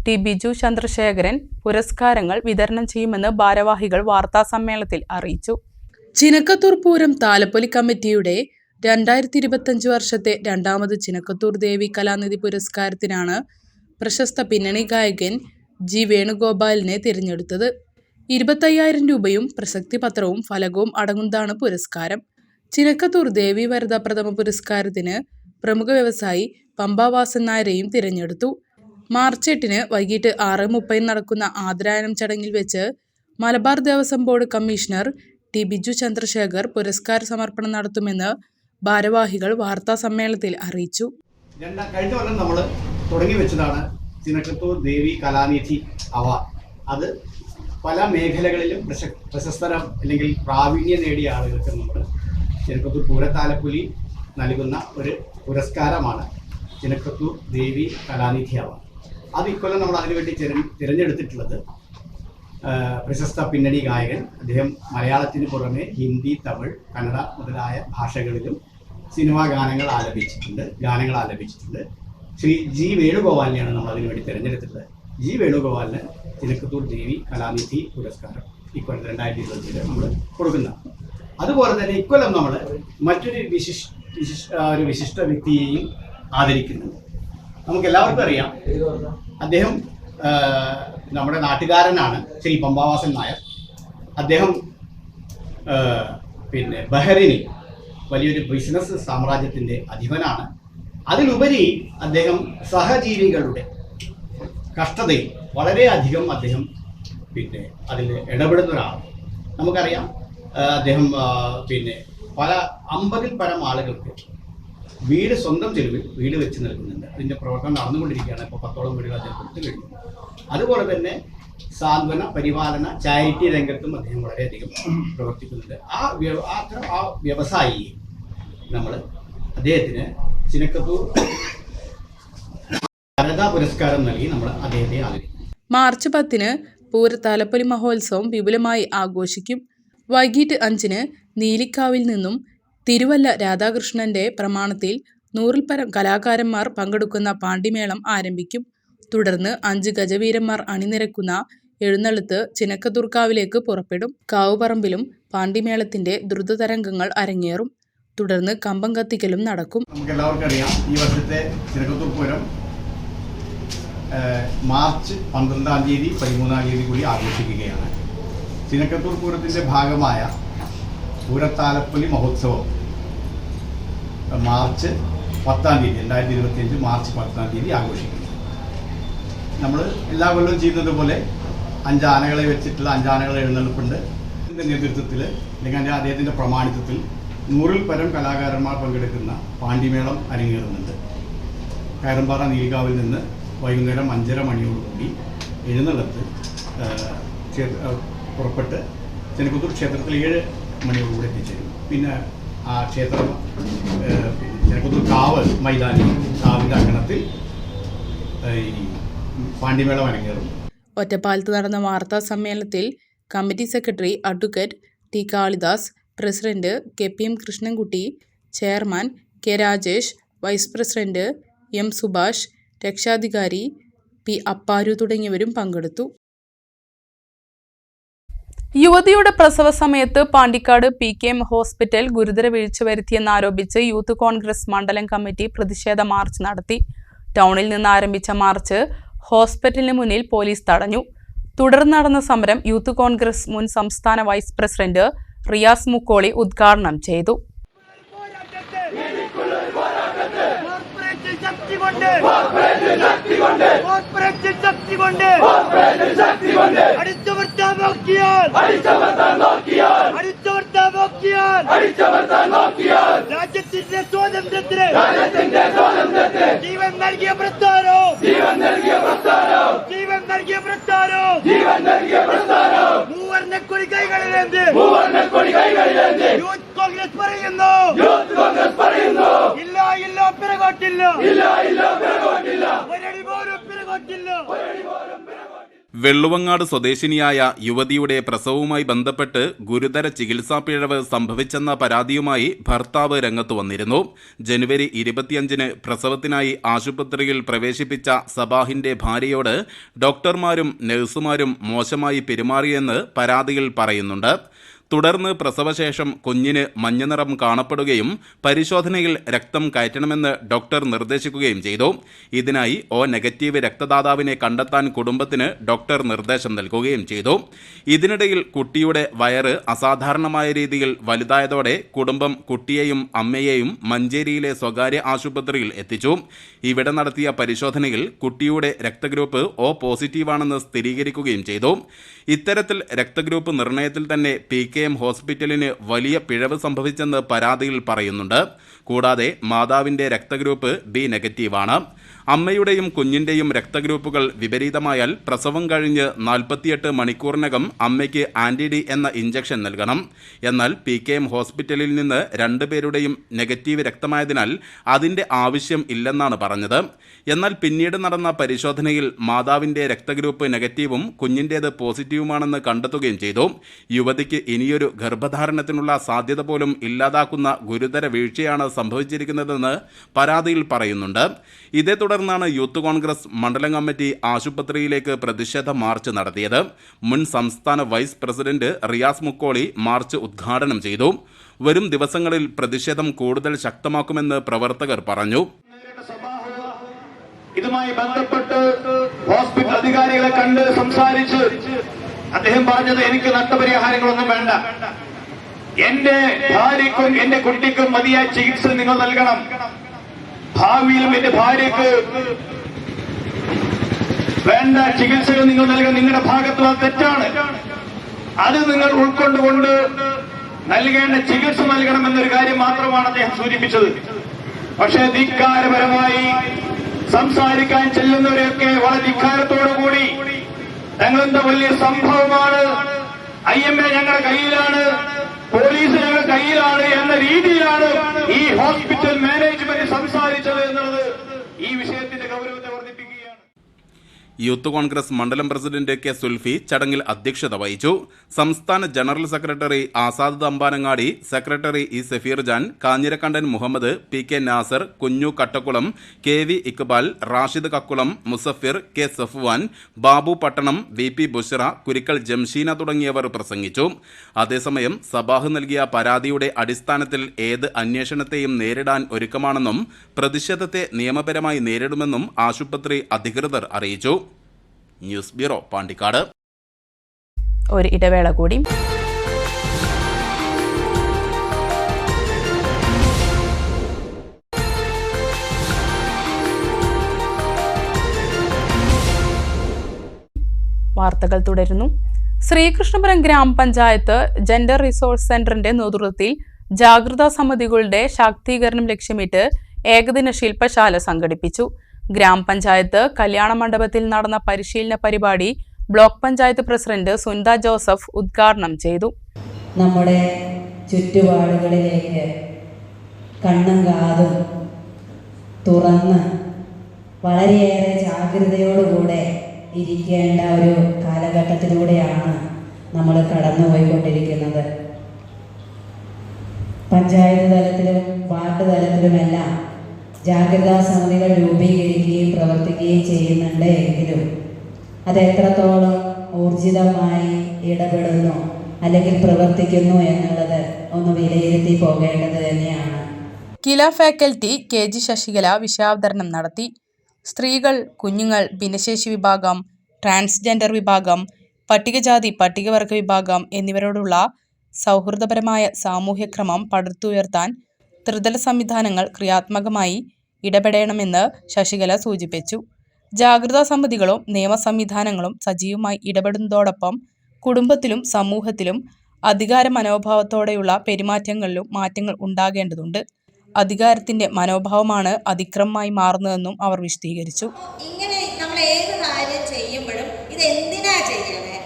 S1: T Biju Chandrasekharan പുരസ്കാരങ്ങൾ വിതരണം ചെയ്യുമെന്ന് ഭാരവാഹികൾ വാർത്താസമ്മേളനത്തിൽ അറിയിച്ചു. ചിനക്കത്തൂർ പൂരം താലപ്പൊലി കമ്മിറ്റിയുടെ 2025 വർഷത്തെ രണ്ടാമത് ചിനക്കത്തൂർ ദേവി കലാനിധി പുരസ്കാരത്തിനാണ് പ്രശസ്ത പിന്നണി ഗായകൻ ജി വേണുഗോപാലിനെ തിരഞ്ഞെടുത്തത്. 25,000 രൂപയും പ്രശസ്തി പത്രവും ഫലകവും അടങ്ങുന്നതാണ് പുരസ്കാരം. ചിനക്കത്തൂർ ദേവി വരദ പ്രഥമ പുരസ്കാരത്തിന് പ്രമുഖ വ്യവസായി പമ്പാവാസൻ നായരെയും തിരഞ്ഞെടുത്തു. മാർച്ച് 8 വൈകിട്ട് 6:30 നടക്കുന്ന ആദരായനം ചടങ്ങിൽ വെച്ച് Malabar Devaswom board commissioner T Biju Chandrashekhar പുരസ്കാര സമർപ്പണം നടത്തുമെന്ന് ഭാരവാഹികൾ വാർത്താ സമ്മേളനത്തിൽ അറിയിച്ചു.
S9: കഴിഞ്ഞ കൊല്ലം നമ്മൾ തുടങ്ങി വെച്ചതാണ് ചിനക്കത്തൂർ ദേവി കലാനിധി അവാർഡ്. അത് പല മേഖലകളിലും പ്രശസ്തരം അല്ലെങ്കിൽ പ്രാവീണ്യം നേടിയ ആളുകൾക്ക് നമ്മൾ ചിനക്കത്തൂർ പൂരത്താലപ്പൊലി നൽകുന്ന ഒരു പുരസ്കാരമാണ് ചിനക്കത്തൂർ ദേവി കലാനിധി അവാർഡ്. അത് ഇക്കൊല്ലം നമ്മൾ അതിനുവേണ്ടി തിരഞ്ഞെടുത്തിട്ടുള്ളത് പ്രശസ്ത പിന്നണി ഗായകൻ. അദ്ദേഹം മലയാളത്തിന് പുറമെ ഹിന്ദി, തമിഴ്, കന്നഡ മുതലായ ഭാഷകളിലും സിനിമാ ഗാനങ്ങൾ ആലപിച്ചിട്ടുണ്ട്. ശ്രീ ജി വേണുഗോപാലിനെയാണ് നമ്മൾ അതിനുവേണ്ടി തിരഞ്ഞെടുത്തിട്ടുള്ളത്. ജി വേണുഗോപാലിന് ചിനക്കത്തൂർ ദേവി കലാനിധി പുരസ്കാരം ഇക്കൊല്ലം 2020 നമ്മൾ കൊടുക്കുന്ന. അതുപോലെ തന്നെ ഇക്കൊല്ലം നമ്മൾ മറ്റൊരു വിശിഷ്ട വ്യക്തിയെയും ആദരിക്കുന്നുണ്ട്. നമുക്ക് എല്ലാവർക്കും അറിയാം, അദ്ദേഹം നമ്മുടെ നാട്ടുകാരനാണ്, ശ്രീ പമ്പാവാസൻ നായർ. അദ്ദേഹം ബഹ്റിനിൽ വലിയൊരു ബിസിനസ് സാമ്രാജ്യത്തിൻ്റെ അധിപനാണ്. അതിലുപരി അദ്ദേഹം സഹജീവികളുടെ കഷ്ടതയിൽ വളരെയധികം അദ്ദേഹം അതിൽ ഇടപെടുന്ന ഒരാളാണ്. നമുക്കറിയാം, അദ്ദേഹം പല 50-ൽ പരം ആളുകൾക്ക് സ്വന്തം ചെലവിൽ വീട് വെച്ച് നൽകുന്നുണ്ട്. അതിൻ്റെ പ്രവർത്തനം നടന്നുകൊണ്ടിരിക്കുകയാണ്. ഇപ്പോൾ 10ഓളം വീടുകൾ അദ്ദേഹം കൊടുത്തു കഴിഞ്ഞു. അതുപോലെ തന്നെ സാന്ത്വന, പരിപാലന, ചാരിറ്റി രംഗത്തും അദ്ദേഹം വളരെയധികം പ്രവർത്തിക്കുന്നുണ്ട്. ആ വ്യവസായിയെ നമ്മൾ അദ്ദേഹത്തിന് ചിനക്കത്തൂർ വരദ പുരസ്കാരം നൽകി നമ്മൾ അദ്ദേഹത്തെ ആദരിക്കും.
S1: മാർച്ച് 10 പൂരത്താലപ്പൊലി മഹോത്സവം വിപുലമായി ആഘോഷിക്കും. വൈകിട്ട് 5 നീലിക്കാവിൽ നിന്നും തിരുവല്ല രാധാകൃഷ്ണന്റെ പ്രമാണത്തിൽ 100-ൽ പരം കലാകാരന്മാർ പങ്കെടുക്കുന്ന പാണ്ടിമേളം ആരംഭിക്കും. തുടർന്ന് 5 ഗജവീരന്മാർ അണിനിരക്കുന്ന എഴുന്നള്ളത്ത് ചിനക്കത്തൂർക്കാവിലേക്ക് പുറപ്പെടും. കാവുപറമ്പിലും പാണ്ടിമേളത്തിന്റെ ദ്രുതതരംഗങ്ങൾ അരങ്ങേറും. തുടർന്ന് കമ്പം കത്തിക്കലും നടക്കും.
S9: നമുക്ക് എല്ലാവർക്കും അറിയാം, ഈ വർഷത്തെ ചിനക്കത്തൂർ പൂരം മാർച്ച് 12-ാം തീയതി 13-ാം തീയതി കൂടി ആഘോഷിക്കുകയാണ്. ചിനക്കത്തൂർ പൂരത്തിൻ്റെ ഭാഗമായ പൂരത്താലപ്പൊലി മഹോത്സവം മാർച്ച് 10-ാം തീയതി 2025 മാർച്ച് 10-ാം തീയതി ആഘോഷിക്കുന്നു. നമ്മൾ എല്ലാ കൊല്ലവും ചെയ്യുന്നത് പോലെ 5 ആനകളെ വെച്ചിട്ടുള്ള 5 ആനകളെ എഴുന്നള്ളിപ്പുണ്ട്. ഇതിൻ്റെ നേതൃത്വത്തിൽ അല്ലെങ്കിൽ അദ്ദേഹത്തിൻ്റെ പ്രമാണിത്വത്തിൽ 100-ൽ പരം കലാകാരന്മാർ പങ്കെടുക്കുന്ന പാണ്ടിമേളം അരങ്ങേറുന്നുണ്ട്. കയറമ്പാറ നീലികാവിൽ നിന്ന് വൈകുന്നേരം 5:30 മണിയോടുകൂടി എഴുന്നള്ളത്ത് പുറപ്പെട്ട് ചിനക്കത്തൂർ ക്ഷേത്രത്തിൽ 7 മണിയോടുകൂടി എത്തിച്ചേരും. പിന്നെ ആ ക്ഷേത്രം ചിനക്കത്തൂർ കാവ് കാവിൻ്റെ അങ്കണത്തിൽ ഈ പാണ്ടിമേളം അരങ്ങേറും.
S1: ഒറ്റപ്പാലത്ത് നടന്ന വാർത്താ സമ്മേളനത്തിൽ committee secretary advocate T Kalidas, president KPM Krishnankutty, chairman K Rajesh, vice president M Subhash, രക്ഷാധികാരി P അപ്പാരു തുടങ്ങിയവരും പങ്കെടുത്തു. യുവതിയുടെ പ്രസവ സമയത്ത് പാണ്ടിക്കാട് PKM ഹോസ്പിറ്റൽ ഗുരുതര വീഴ്ച വരുത്തിയെന്നാരോപിച്ച് യൂത്ത് കോൺഗ്രസ് മണ്ഡലം കമ്മിറ്റി പ്രതിഷേധ മാർച്ച് നടത്തി. ടൗണിൽ നിന്ന് ആരംഭിച്ച മാർച്ച് ഹോസ്പിറ്റലിന് മുന്നിൽ പോലീസ് തടഞ്ഞു. തുടർന്ന് നടന്ന സമരം യൂത്ത് കോൺഗ്രസ് മുൻ സംസ്ഥാന വൈസ് പ്രസിഡന്റ് റിയാസ് മുക്കോളി ഉദ്ഘാടനം ചെയ്തു.
S10: രാജ്യത്തിന്റെ സ്വാതന്ത്ര്യത്തിന് ജീവൻ നൽകിയ പ്രസ്ഥാനം, ജീവൻ നൽകിയ പ്രസ്ഥാനം, മൂവർണ്ണക്കൊടി കൈകളിലേന്ത് യൂത്ത് കോൺഗ്രസ് പറയുന്നു, ഇല്ല ഇല്ല പിറകോട്ടില്ല, ഒരടി പോലും പിറകോട്ടില്ല.
S5: വെള്ളുവങ്ങാട് സ്വദേശിനിയായ യുവതിയുടെ പ്രസവവുമായി ബന്ധപ്പെട്ട് ഗുരുതര ചികിത്സാ പിഴവ് സംഭവിച്ചെന്ന പരാതിയുമായി ഭർത്താവ് രംഗത്തു വന്നിരുന്നു. ജനുവരി 25-ന് പ്രസവത്തിനായി ആശുപത്രിയിൽ പ്രവേശിപ്പിച്ച സബാഹിന്റെ ഭാര്യയോട് ഡോക്ടർമാരും നഴ്സുമാരും മോശമായി പെരുമാറിയെന്ന് പരാതിയിൽ പറയുന്നുണ്ട്. തുടർന്ന് പ്രസവശേഷം കുഞ്ഞിന് മഞ്ഞനിറം കാണപ്പെടുകയും പരിശോധനയിൽ രക്തം കയറ്റണമെന്ന് ഡോക്ടർ നിർദ്ദേശിക്കുകയും ചെയ്തു. ഇതിനായി O- രക്തദാതാവിനെ കണ്ടെത്താൻ കുടുംബത്തിന് ഡോക്ടർ നിർദ്ദേശം നൽകുകയും ചെയ്തു. ഇതിനിടയിൽ കുട്ടിയുടെ വയറ് അസാധാരണമായ രീതിയിൽ വലുതായതോടെ കുടുംബം കുട്ടിയെയും അമ്മയെയും മഞ്ചേരിയിലെ സ്വകാര്യ ആശുപത്രിയിൽ എത്തിച്ചു. ഇവിടെ നടത്തിയ പരിശോധനയിൽ കുട്ടിയുടെ രക്തഗ്രൂപ്പ് O- ആണെന്ന് സ്ഥിരീകരിക്കുകയും ചെയ്തു. ഇത്തരത്തിൽ രക്തഗ്രൂപ്പ് നിർണയത്തിൽ തന്നെ PKM ഹോസ്പിറ്റലിന് വലിയ പിഴവ് സംഭവിച്ചെന്ന് പരാതിയിൽ പറയുന്നുണ്ട്. കൂടാതെ മാതാവിൻ്റെ രക്തഗ്രൂപ്പ് B നെഗറ്റീവാണ്. അമ്മയുടെയും കുഞ്ഞിൻ്റെയും രക്തഗ്രൂപ്പുകൾ വിപരീതമായാൽ പ്രസവം കഴിഞ്ഞ് 48 മണിക്കൂറിനകം അമ്മയ്ക്ക് ആൻറ്റി-D എന്ന ഇഞ്ചക്ഷൻ നൽകണം. എന്നാൽ PKM ഹോസ്പിറ്റലിൽ നിന്ന് 2 പേരുടെയും നെഗറ്റീവ് രക്തമായതിനാൽ അതിൻ്റെ ആവശ്യം ഇല്ലെന്നാണ് പറഞ്ഞത്. എന്നാൽ പിന്നീട് നടന്ന പരിശോധനയിൽ മാതാവിൻ്റെ രക്തഗ്രൂപ്പ് നെഗറ്റീവും കുഞ്ഞിൻ്റേത് പോസിറ്റീവുമാണെന്ന് കണ്ടെത്തുകയും ചെയ്തു. യുവതിക്ക് ഇനിയൊരു ഗർഭധാരണത്തിനുള്ള സാധ്യത പോലും ഇല്ലാതാക്കുന്ന ഗുരുതര വീഴ്ചയാണ് സംഭവിച്ചിരിക്കുന്നതെന്ന് പരാതിയിൽ പറയുന്നുണ്ട്. ഇതേ തുടർന്നാണ് യൂത്ത് കോൺഗ്രസ് മണ്ഡലം കമ്മിറ്റി ആശുപത്രിയിലേക്ക് പ്രതിഷേധ മാർച്ച് നടത്തിയത്. മുൻ സംസ്ഥാന vice president Riyas Mukkoli march ഉദ്ഘാടനം ചെയ്തു. വരും ദിവസങ്ങളിൽ പ്രതിഷേധം കൂടുതൽ ശക്തമാക്കുമെന്ന് പ്രവർത്തകർ പറഞ്ഞു.
S10: ഇതുമായി ബന്ധപ്പെട്ട് ഹോസ്പിറ്റൽ അധികാരികളെ കണ്ട് സംസാരിച്ച് അദ്ദേഹം പറഞ്ഞത് എനിക്ക് നഷ്ടപരിഹാരങ്ങളൊന്നും വേണ്ട, എന്റെ ഭാര്യയ്ക്കും എന്റെ കുട്ടിക്കും മതിയായ ചികിത്സ നിങ്ങൾ നൽകണം, ഭാവിയിലും എന്റെ ഭാര്യയ്ക്ക് വേണ്ട ചികിത്സകൾ നിങ്ങൾ നൽകണം, നിങ്ങളുടെ ഭാഗത്തുള്ള തെറ്റാണ്, അത് നിങ്ങൾ ഉൾക്കൊണ്ടുകൊണ്ട് നൽകേണ്ട ചികിത്സ നൽകണമെന്നൊരു കാര്യം മാത്രമാണ് അദ്ദേഹം സൂചിപ്പിച്ചത്. പക്ഷേ ധിക്കാരപരമായി സംസാരിക്കാൻ ചെല്ലുന്നവരെയൊക്കെ വളരെ ധിക്കാരത്തോടുകൂടി ഞങ്ങളെന്താ വലിയ സംഭവമാണ്, IMA ഞങ്ങളുടെ കയ്യിലാണ്, പോലീസ് ഞങ്ങളുടെ കയ്യിലാണ് എന്ന രീതിയിലാണ് ഈ ഹോസ്പിറ്റൽ മാനേജ്മെന്റ് സംസാരിച്ചത് എന്നുള്ളത് ഈ വിഷയത്തിന്റെ ഗൗരവത്തെ വർദ്ധിപ്പിക്കുകയാണ്.
S5: യൂത്ത് കോൺഗ്രസ് മണ്ഡലം പ്രസിഡന്റ് K. സുൽഫി ചടങ്ങിൽ അധ്യക്ഷത വഹിച്ചു. സംസ്ഥാന general secretary Azad Thampanangadi, secretary E. Safeer Jan, Kanhirakkandan Muhammad, PK Nasar, Kunhu Kattakkulam, KV Iqbal, Rashid Kakkulam, മുസഫിർ, K. Safwan, Babu പട്ടണം, VP ബുഷ്റ, കുരിക്കൽ ജംഷീന തുടങ്ങിയവർ പ്രസംഗിച്ചു. അതേസമയം സബാഹ് നൽകിയ പരാതിയുടെ അടിസ്ഥാനത്തിൽ ഏത് അന്വേഷണത്തെയും നേരിടാൻ ഒരുക്കമാണെന്നും പ്രതിഷേധത്തെ നിയമപരമായി നേരിടുമെന്നും ആശുപത്രി അധികൃതർ അറിയിച്ചു. News bureau, Pandikkad.
S1: ഒരു ഇടവേള കൂടി. വാർത്തകൾ തുടരുന്നു. ശ്രീകൃഷ്ണപുരം ഗ്രാമപഞ്ചായത്ത് ജെൻഡർ റിസോഴ്സ് സെന്ററിന്റെ നേതൃത്വത്തിൽ ജാഗ്രതാ സമിതികളുടെ ശാക്തീകരണം ലക്ഷ്യമിട്ട് ഏകദിന ശില്പശാല സംഘടിപ്പിച്ചു. ഗ്രാമപഞ്ചായത്ത് കല്യാണ മണ്ഡപത്തിൽ നടന്ന പരിശീലന പരിപാടി block panchayat president Sunitha Joseph ഉദ്ഘാടനം ചെയ്തു.
S11: നമ്മുടെ ചുറ്റുപാടുകളിലേക്ക് കണ്ണും കാതും തുറന്ന് വളരെയേറെ ജാഗ്രതയോടുകൂടെ ഇരിക്കേണ്ട ഒരു കാലഘട്ടത്തിലൂടെയാണ് നമ്മൾ കടന്നുപോയിക്കൊണ്ടിരിക്കുന്നത്. പഞ്ചായത്ത് തലത്തിലും വാർഡ് തലത്തിലുമെല്ലാം ജാഗ്രതാ സമിതികൾ രൂപീകരിക്കുകയും പ്രവർത്തിക്കുകയും ചെയ്യുന്നുണ്ട്. എങ്കിലും അത് എത്രത്തോളം ഊർജിതമായി ഇടപെടുന്നു അല്ലെങ്കിൽ പ്രവർത്തിക്കുന്നു എന്നുള്ളത് ഒന്ന് വിലയിരുത്തി പോകേണ്ടത് തന്നെയാണ്.
S1: കില ഫാക്കൽറ്റി KG ശശികല വിഷയാവതരണം നടത്തി. സ്ത്രീകൾ, കുഞ്ഞുങ്ങൾ, ഭിന്നശേഷി വിഭാഗം, ട്രാൻസ്ജെൻഡർ വിഭാഗം, പട്ടികജാതി പട്ടികവർഗ വിഭാഗം എന്നിവരോടുള്ള സൗഹൃദപരമായ സാമൂഹ്യക്രമം പടുത്തുയർത്താൻ ത്രിതല സംവിധാനങ്ങൾ ക്രിയാത്മകമായി ഇടപെടണമെന്ന് ശശികല സൂചിപ്പിച്ചു. ജാഗ്രതാ സമിതികളും നിയമ സംവിധാനങ്ങളും സജീവമായി ഇടപെടുന്നതോടൊപ്പം കുടുംബത്തിലും സമൂഹത്തിലും അധികാര മനോഭാവത്തോടെയുള്ള പെരുമാറ്റങ്ങളിലും മാറ്റങ്ങൾ ഉണ്ടാകേണ്ടതുണ്ട്. അധികാരത്തിന്റെ മനോഭാവമാണ് അതിക്രമമായി മാറുന്നതെന്നും അവർ വിശദീകരിച്ചു.
S12: ഇങ്ങനെ നമ്മൾ ഏത് കാര്യം ചെയ്യുമ്പോഴും ഇത് എന്തിനാ ചെയ്യണേ,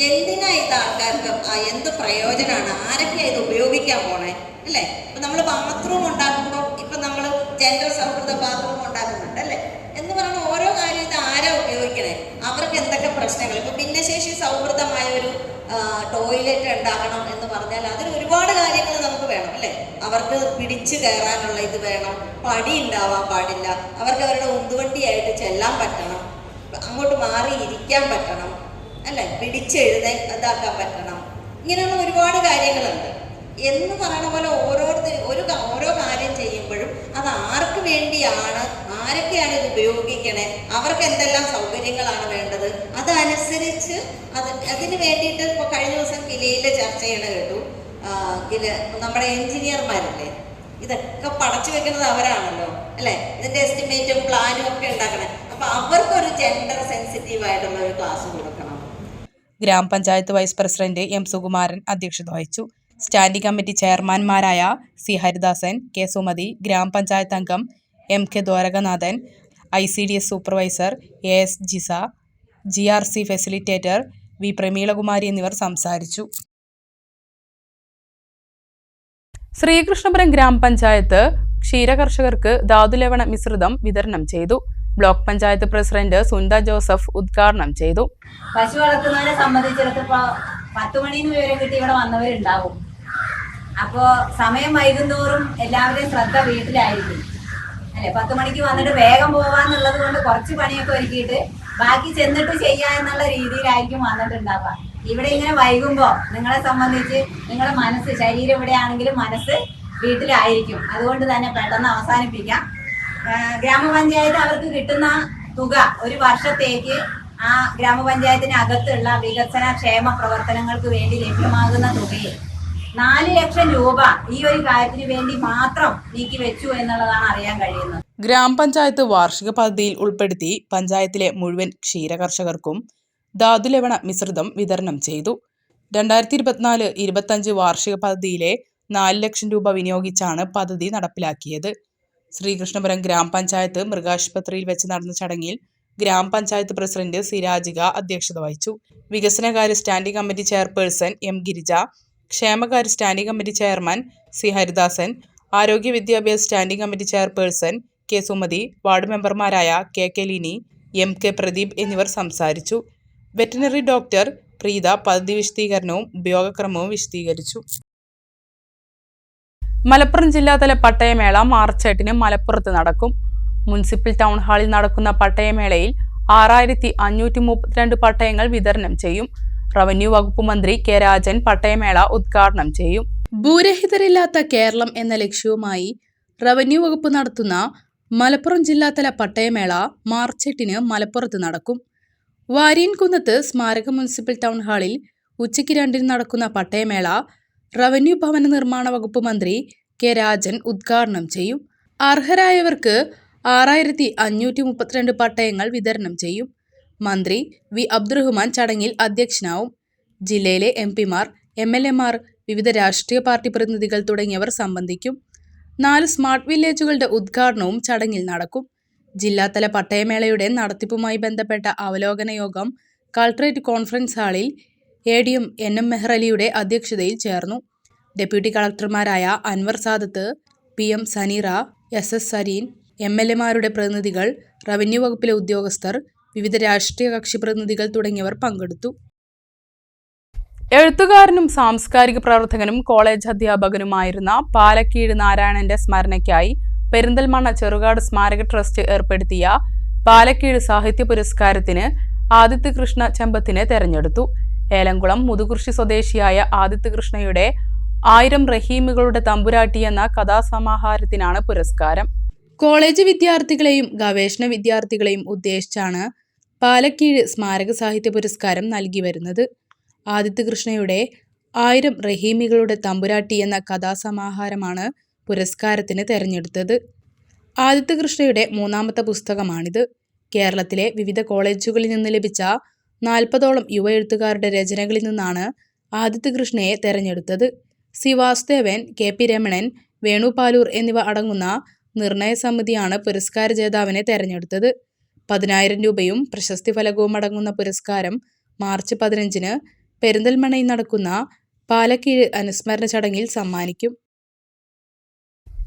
S12: എന്തിനാ ഇത് ആൾക്കാർക്ക് എന്ത് പ്രയോജനമാണ്, ആരൊക്കെ ഇത് ഉപയോഗിക്കാൻ പോണേ അല്ലേ? ഇപ്പം നമ്മൾ ബാത്റൂം ഉണ്ടാക്കുമ്പോൾ ഇപ്പം നമ്മൾ ജെൻഡർ സൗഹൃദ ബാത്റൂം ഉണ്ടാക്കുന്നുണ്ട് അല്ലേ എന്ന് പറയുന്ന ഓരോ കാര്യം ഇത് ആരാ ഉപയോഗിക്കണേ, അവർക്ക് എന്തൊക്കെ പ്രശ്നങ്ങൾ. ഇപ്പം ഭിന്നശേഷി സൗഹൃദമായ ഒരു ടോയ്ലറ്റ് ഉണ്ടാക്കണം എന്ന് പറഞ്ഞാൽ അതിന് ഒരുപാട് കാര്യങ്ങൾ നമുക്ക് വേണം അല്ലേ? അവർക്ക് പിടിച്ചു കയറാനുള്ള ഇത് വേണം, പടി ഉണ്ടാവാൻ പാടില്ല, അവർക്ക് അവരുടെ ഉന്തുവണ്ടിയായിട്ട് ചെല്ലാൻ പറ്റണം, അങ്ങോട്ട് മാറി ഇരിക്കാൻ പറ്റണം അല്ലേ, പിടിച്ചെഴുതാൻ ഇതാക്കാൻ പറ്റണം, ഇങ്ങനെയുള്ള ഒരുപാട് കാര്യങ്ങളുണ്ട്. എന്ന് പറയുന്ന പോലെ ഓരോ കാര്യം ചെയ്യുമ്പോഴും അത് ആർക്ക് വേണ്ടിയാണ്, ആരൊക്കെയാണ് ഇത് ഉപയോഗിക്കണേ, അവർക്ക് എന്തെല്ലാം സൗകര്യങ്ങളാണ് വേണ്ടത്, അതനുസരിച്ച് അതിന് വേണ്ടിയിട്ട് ഇപ്പോൾ കഴിഞ്ഞ ദിവസം കിലയിൽ ചർച്ച ചെയ്യണ കേട്ടു. നമ്മുടെ എൻജിനീയർമാരല്ലേ, ഇതൊക്കെ പടച്ചു വെക്കുന്നത് അവരാണല്ലോ അല്ലേ, ഇതിൻ്റെ എസ്റ്റിമേറ്റും പ്ലാനും ഒക്കെ ഉണ്ടാക്കണേ. അപ്പം അവർക്കൊരു ജെൻഡർ സെൻസിറ്റീവ് ആയിട്ടുള്ള ഒരു ക്ലാസ് കൊടുക്കണം.
S1: ഗ്രാമപഞ്ചായത്ത് വൈസ് പ്രസിഡന്റ് എം സുകുമാരൻ അധ്യക്ഷത വഹിച്ചു. സ്റ്റാൻഡിംഗ് കമ്മിറ്റി ചെയർമാൻമാരായ സി ഹരിദാസൻ, കെ സുമതി, ഗ്രാമപഞ്ചായത്ത് അംഗം M K Dwarakanathan, ICDS supervisor AS Jisa, GRC facilitator V Pramilakumari എന്നിവർ സംസാരിച്ചു. ശ്രീകൃഷ്ണപുരം ഗ്രാമപഞ്ചായത്ത് ക്ഷീരകർഷകർക്ക് ധാതുലവണ മിശ്രിതം വിതരണം ചെയ്തു. Block panchayat president Sunitha Joseph ഉദ്ഘാടനം ചെയ്തു.
S11: പശു വളർത്തുന്നവരെ സംബന്ധിച്ചിടത്തോളം 10 മണിന്ന് വിവരം കിട്ടി ഇവിടെ വന്നവരുണ്ടാവും. അപ്പോൾ സമയം വൈകുന്തോറും എല്ലാവരുടെയും ശ്രദ്ധ വീട്ടിലായിരിക്കും അല്ലെ. 10 മണിക്ക് വന്നിട്ട് വേഗം പോവാന്നുള്ളത് കൊണ്ട് കുറച്ച് പണിയൊക്കെ ഒരുക്കിയിട്ട് ബാക്കി ചെന്നിട്ട് ചെയ്യാ എന്നുള്ള രീതിയിലായിരിക്കും വന്നിട്ടുണ്ടാവുക. ഇവിടെ ഇങ്ങനെ വൈകുമ്പോൾ നിങ്ങളെ സംബന്ധിച്ച് നിങ്ങളുടെ മനസ്സ്, ശരീരം എവിടെയാണെങ്കിലും മനസ്സ് വീട്ടിലായിരിക്കും. അതുകൊണ്ട് തന്നെ പെട്ടെന്ന് അവസാനിപ്പിക്കാം. ഗ്രാമപഞ്ചായത്ത് അവർക്ക് കിട്ടുന്ന തുക ഒരു വർഷത്തേക്ക് ആ ഗ്രാമപഞ്ചായത്തിനകത്തുള്ള വികസന ക്ഷേമ പ്രവർത്തനങ്ങൾക്ക് വേണ്ടി ലഭ്യമാകുന്ന തുകയിൽ 4 ലക്ഷം രൂപ ഈ ഒരു കാര്യത്തിന് വേണ്ടി മാത്രം നീക്കിവെച്ചു എന്നുള്ളതാണ് അറിയാൻ കഴിയുന്നത്.
S1: ഗ്രാമപഞ്ചായത്ത് വാർഷിക പദ്ധതിയിൽ ഉൾപ്പെടുത്തി പഞ്ചായത്തിലെ മുഴുവൻ ക്ഷീരകർഷകർക്കും ധാതുലവണ മിശ്രിതം വിതരണം ചെയ്തു. 2024-25 വാർഷിക പദ്ധതിയിലെ 4 ലക്ഷം രൂപ വിനിയോഗിച്ചാണ് പദ്ധതി നടപ്പിലാക്കിയത്. ശ്രീകൃഷ്ണപുരം ഗ്രാമപഞ്ചായത്ത് മൃഗാശുപത്രിയിൽ വെച്ച് നടന്ന ചടങ്ങിൽ ഗ്രാമപഞ്ചായത്ത് പ്രസിഡന്റ് സിരാജിക അധ്യക്ഷത വഹിച്ചു. വികസനകാര്യ standing committee chairperson M Girija, ക്ഷേമകാര്യ standing committee chairman C Haridasan, ആരോഗ്യ വിദ്യാഭ്യാസ standing committee chairperson K Sumathi, ward മെമ്പർമാരായ K Lini, M K Pradeep എന്നിവർ സംസാരിച്ചു. വെറ്ററിനറി ഡോക്ടർ പ്രീത പദ്ധതി വിശദീകരണവും ഉപയോഗക്രമവും വിശദീകരിച്ചു. മലപ്പുറം ജില്ലാതല പട്ടയമേള മാർച്ച് 8 മലപ്പുറത്ത് നടക്കും. മുനിസിപ്പൽ ടൗൺ ഹാളിൽ നടക്കുന്ന പട്ടയമേളയിൽ 6532 പട്ടയങ്ങൾ വിതരണം ചെയ്യും. റവന്യൂ വകുപ്പ് മന്ത്രി കെ രാജൻ പട്ടയമേള ഉദ്ഘാടനം ചെയ്യും. ഭൂരഹിതരില്ലാത്ത കേരളം എന്ന ലക്ഷ്യവുമായി റവന്യൂ വകുപ്പ് നടത്തുന്ന മലപ്പുറം ജില്ലാതല പട്ടയമേള മാർച്ച് 8 മലപ്പുറത്ത് നടക്കും. വാരിയൻകുന്നത്ത് സ്മാരക മുനിസിപ്പൽ ടൗൺ ഹാളിൽ ഉച്ചയ്ക്ക് 2 നടക്കുന്ന പട്ടയമേള റവന്യൂ ഭവന നിർമ്മാണ വകുപ്പ് മന്ത്രി കെ രാജൻ ഉദ്ഘാടനം ചെയ്യും. അർഹരായവർക്ക് 6532 പട്ടയങ്ങൾ വിതരണം ചെയ്യും. മന്ത്രി വി അബ്ദുറഹ്മാൻ ചടങ്ങിൽ അധ്യക്ഷനാവും. ജില്ലയിലെ MP-മാർ, MLA-മാർ, വിവിധ രാഷ്ട്രീയ പാർട്ടി പ്രതിനിധികൾ തുടങ്ങിയവർ സംബന്ധിക്കും. 4 സ്മാർട്ട് വില്ലേജുകളുടെ ഉദ്ഘാടനവും ചടങ്ങിൽ നടക്കും. ജില്ലാതല പട്ടയമേളയുടെ നടത്തിപ്പുമായി ബന്ധപ്പെട്ട അവലോകന യോഗം കളക്ടറേറ്റ് കോൺഫറൻസ് ഹാളിൽ ADM NM മെഹ്റലിയുടെ അധ്യക്ഷതയിൽ ചേർന്നു. ഡെപ്യൂട്ടി കളക്ടർമാരായ അൻവർ സാദത്ത്, PM സനീറ, SS സരീൻ, MLA-മാരുടെ പ്രതിനിധികൾ, റവന്യൂ വകുപ്പിലെ ഉദ്യോഗസ്ഥർ, വിവിധ രാഷ്ട്രീയ കക്ഷി പ്രതിനിധികൾ തുടങ്ങിയവർ പങ്കെടുത്തു. എഴുത്തുകാരനും സാംസ്കാരിക പ്രവർത്തകനും കോളേജ് അധ്യാപകനുമായിരുന്ന പാലക്കീഴ് നാരായണന്റെ സ്മരണയ്ക്കായി പെരിന്തൽമണ്ണ ചെറുകാട് സ്മാരക ട്രസ്റ്റ് ഏർപ്പെടുത്തിയ പാലക്കീഴ് സാഹിത്യ പുരസ്കാരത്തിന് ആദിത്യ കൃഷ്ണ ചെമ്പത്തിനെ തെരഞ്ഞെടുത്തു. ഏലംകുളം മുതുകുർശി സ്വദേശിയായ ആദിത്യ കൃഷ്ണയുടെ 1000 റഹീമുകളുടെ തമ്പുരാട്ടി എന്ന കഥാസമാഹാരത്തിനാണ് പുരസ്കാരം. കോളേജ് വിദ്യാർത്ഥികളെയും ഗവേഷണ വിദ്യാർത്ഥികളെയും ഉദ്ദേശിച്ചാണ് പാലക്കീഴ് സ്മാരക സാഹിത്യ പുരസ്കാരം നൽകി വരുന്നത്. ആദിത്യ കൃഷ്ണയുടെ 1000 റഹീമികളുടെ തമ്പുരാട്ടി എന്ന കഥാസമാഹാരമാണ് പുരസ്കാരത്തിന് തെരഞ്ഞെടുത്തത്. ആദിത്യ കൃഷ്ണയുടെ 3ാമത്തെ പുസ്തകമാണിത്. കേരളത്തിലെ വിവിധ കോളേജുകളിൽ നിന്ന് ലഭിച്ച 40ഓളം യുവ എഴുത്തുകാരുടെ രചനകളിൽ നിന്നാണ് ആദിത്യ കൃഷ്ണയെ തെരഞ്ഞെടുത്തത്. സി വാസുദേവൻ, KP രമണൻ, വേണുപാലൂർ എന്നിവ അടങ്ങുന്ന നിർണയ സമിതിയാണ് പുരസ്കാര ജേതാവിനെ തെരഞ്ഞെടുത്തത്. 10,000 രൂപയും പ്രശസ്തി ഫലകവും അടങ്ങുന്ന പുരസ്കാരം മാർച്ച് 15 പെരിന്തൽമണ്ണയിൽ നടക്കുന്ന പാലക്കീഴ് അനുസ്മരണ ചടങ്ങിൽ സമ്മാനിക്കും.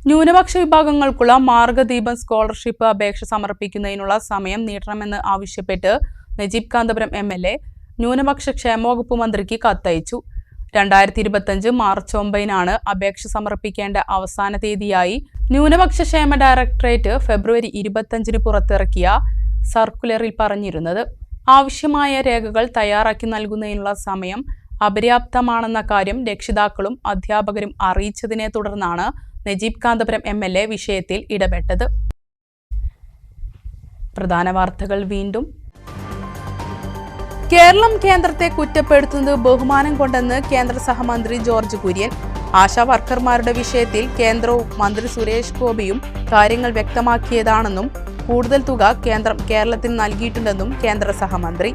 S1: ന്യൂനപക്ഷ വിഭാഗങ്ങൾക്കുള്ള മാർഗദീപം സ്കോളർഷിപ്പ് അപേക്ഷ സമർപ്പിക്കുന്നതിനുള്ള സമയം നീട്ടണമെന്ന് ആവശ്യപ്പെട്ട് നജീബ് കാന്തപുരം MLA ന്യൂനപക്ഷ ക്ഷേമവകുപ്പ് മന്ത്രിക്ക് കത്തയച്ചു. 2025 മാർച്ച് 9 അപേക്ഷ സമർപ്പിക്കേണ്ട അവസാന തീയതിയായി ന്യൂനപക്ഷ ക്ഷേമ ഡയറക്ടറേറ്റ് ഫെബ്രുവരി 25 പുറത്തിറക്കിയ സർക്കുലറിൽ പറഞ്ഞിരുന്നത്. ആവശ്യമായ രേഖകൾ തയ്യാറാക്കി നൽകുന്നതിനുള്ള സമയം അപര്യാപ്തമാണെന്ന കാര്യം രക്ഷിതാക്കളും അധ്യാപകരും അറിയിച്ചതിനെ തുടർന്നാണ് നജീബ് കാന്തപുരം MLA വിഷയത്തിൽ ഇടപെട്ടത്. പ്രധാന വാർത്തകൾ വീണ്ടും. കേരളം കേന്ദ്രത്തെ കുറ്റപ്പെടുത്തുന്നത് ബഹുമാനം കൊണ്ടെന്ന് കേന്ദ്ര സഹമന്ത്രി ജോർജ് കുര്യൻ. ആശാ വർക്കർമാരുടെ വിഷയത്തിൽ കേന്ദ്രവും മന്ത്രി സുരേഷ് ഗോപിയും കാര്യങ്ങൾ വ്യക്തമാക്കിയതാണെന്നും കൂടുതൽ തുക കേന്ദ്രം കേരളത്തിന് നൽകിയിട്ടുണ്ടെന്നും കേന്ദ്ര സഹമന്ത്രി.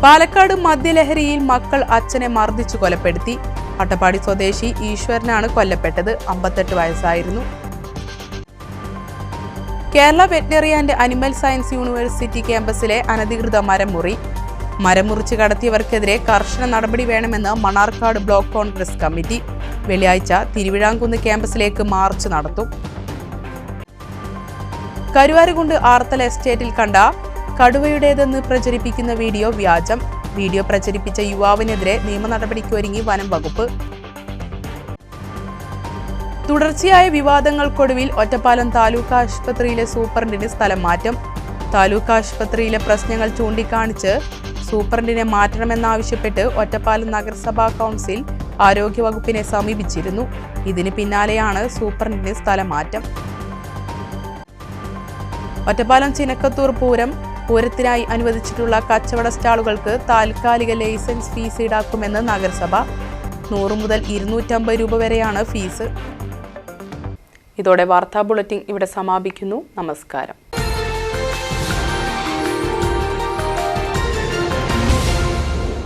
S1: പാലക്കാട് മദ്യലഹരിയിൽ മക്കൾ അച്ഛനെ മർദ്ദിച്ചു കൊലപ്പെടുത്തി. അട്ടപ്പാടി സ്വദേശി ഈശ്വരനാണ് കൊല്ലപ്പെട്ടത്. 58 വയസ്സായിരുന്നു. Kerala veterinary and animal science university ക്യാമ്പസിലെ അനധികൃത മരം മുറിച്ച് കടത്തിയവർക്കെതിരെ കർശന നടപടി വേണമെന്ന് മണ്ണാർക്കാട് ബ്ലോക്ക് കോൺഗ്രസ് കമ്മിറ്റി. വെള്ളിയാഴ്ച തിരുവിഴാംകുന്ന് ക്യാമ്പസിലേക്ക് മാർച്ച് നടത്തും. കരുവാരുകുണ്ട് ആർത്തല എസ്റ്റേറ്റിൽ കണ്ട കടുവയുടേതെന്ന് പ്രചരിപ്പിക്കുന്ന വീഡിയോ വ്യാജം. വീഡിയോ പ്രചരിപ്പിച്ച യുവാവിനെതിരെ നിയമ നടപടിക്കൊരുങ്ങി വനം വകുപ്പ്. തുടർച്ചയായ വിവാദങ്ങൾക്കൊടുവിൽ ഒറ്റപ്പാലം താലൂക്ക് ആശുപത്രിയിലെ സൂപ്രണ്ടിന് സ്ഥലം മാറ്റം. താലൂക്ക് ആശുപത്രിയിലെ പ്രശ്നങ്ങൾ ചൂണ്ടിക്കാണിച്ച് സൂപ്രണ്ടിനെ മാറ്റണമെന്നാവശ്യപ്പെട്ട് ഒറ്റപ്പാലം നഗരസഭാ കൗൺസിൽ ആരോഗ്യവകുപ്പിനെ സമീപിച്ചിരുന്നു. ഇതിന് പിന്നാലെയാണ് സൂപ്രണ്ടിന് സ്ഥലം മാറ്റം. ഒറ്റപ്പാലം ചിനക്കത്തൂർ പൂരത്തിനായി അനുവദിച്ചിട്ടുള്ള കച്ചവട സ്റ്റാളുകൾക്ക് താൽക്കാലിക ലൈസൻസ് ഫീസ് ഈടാക്കുമെന്ന് നഗരസഭ. 100 മുതൽ 250 രൂപ വരെയാണ് ഫീസ്. ഇതോടെ വാർത്താ ബുള്ളറ്റിൻ ഇവിടെ സമാപിക്കുന്നു. നമസ്കാരം.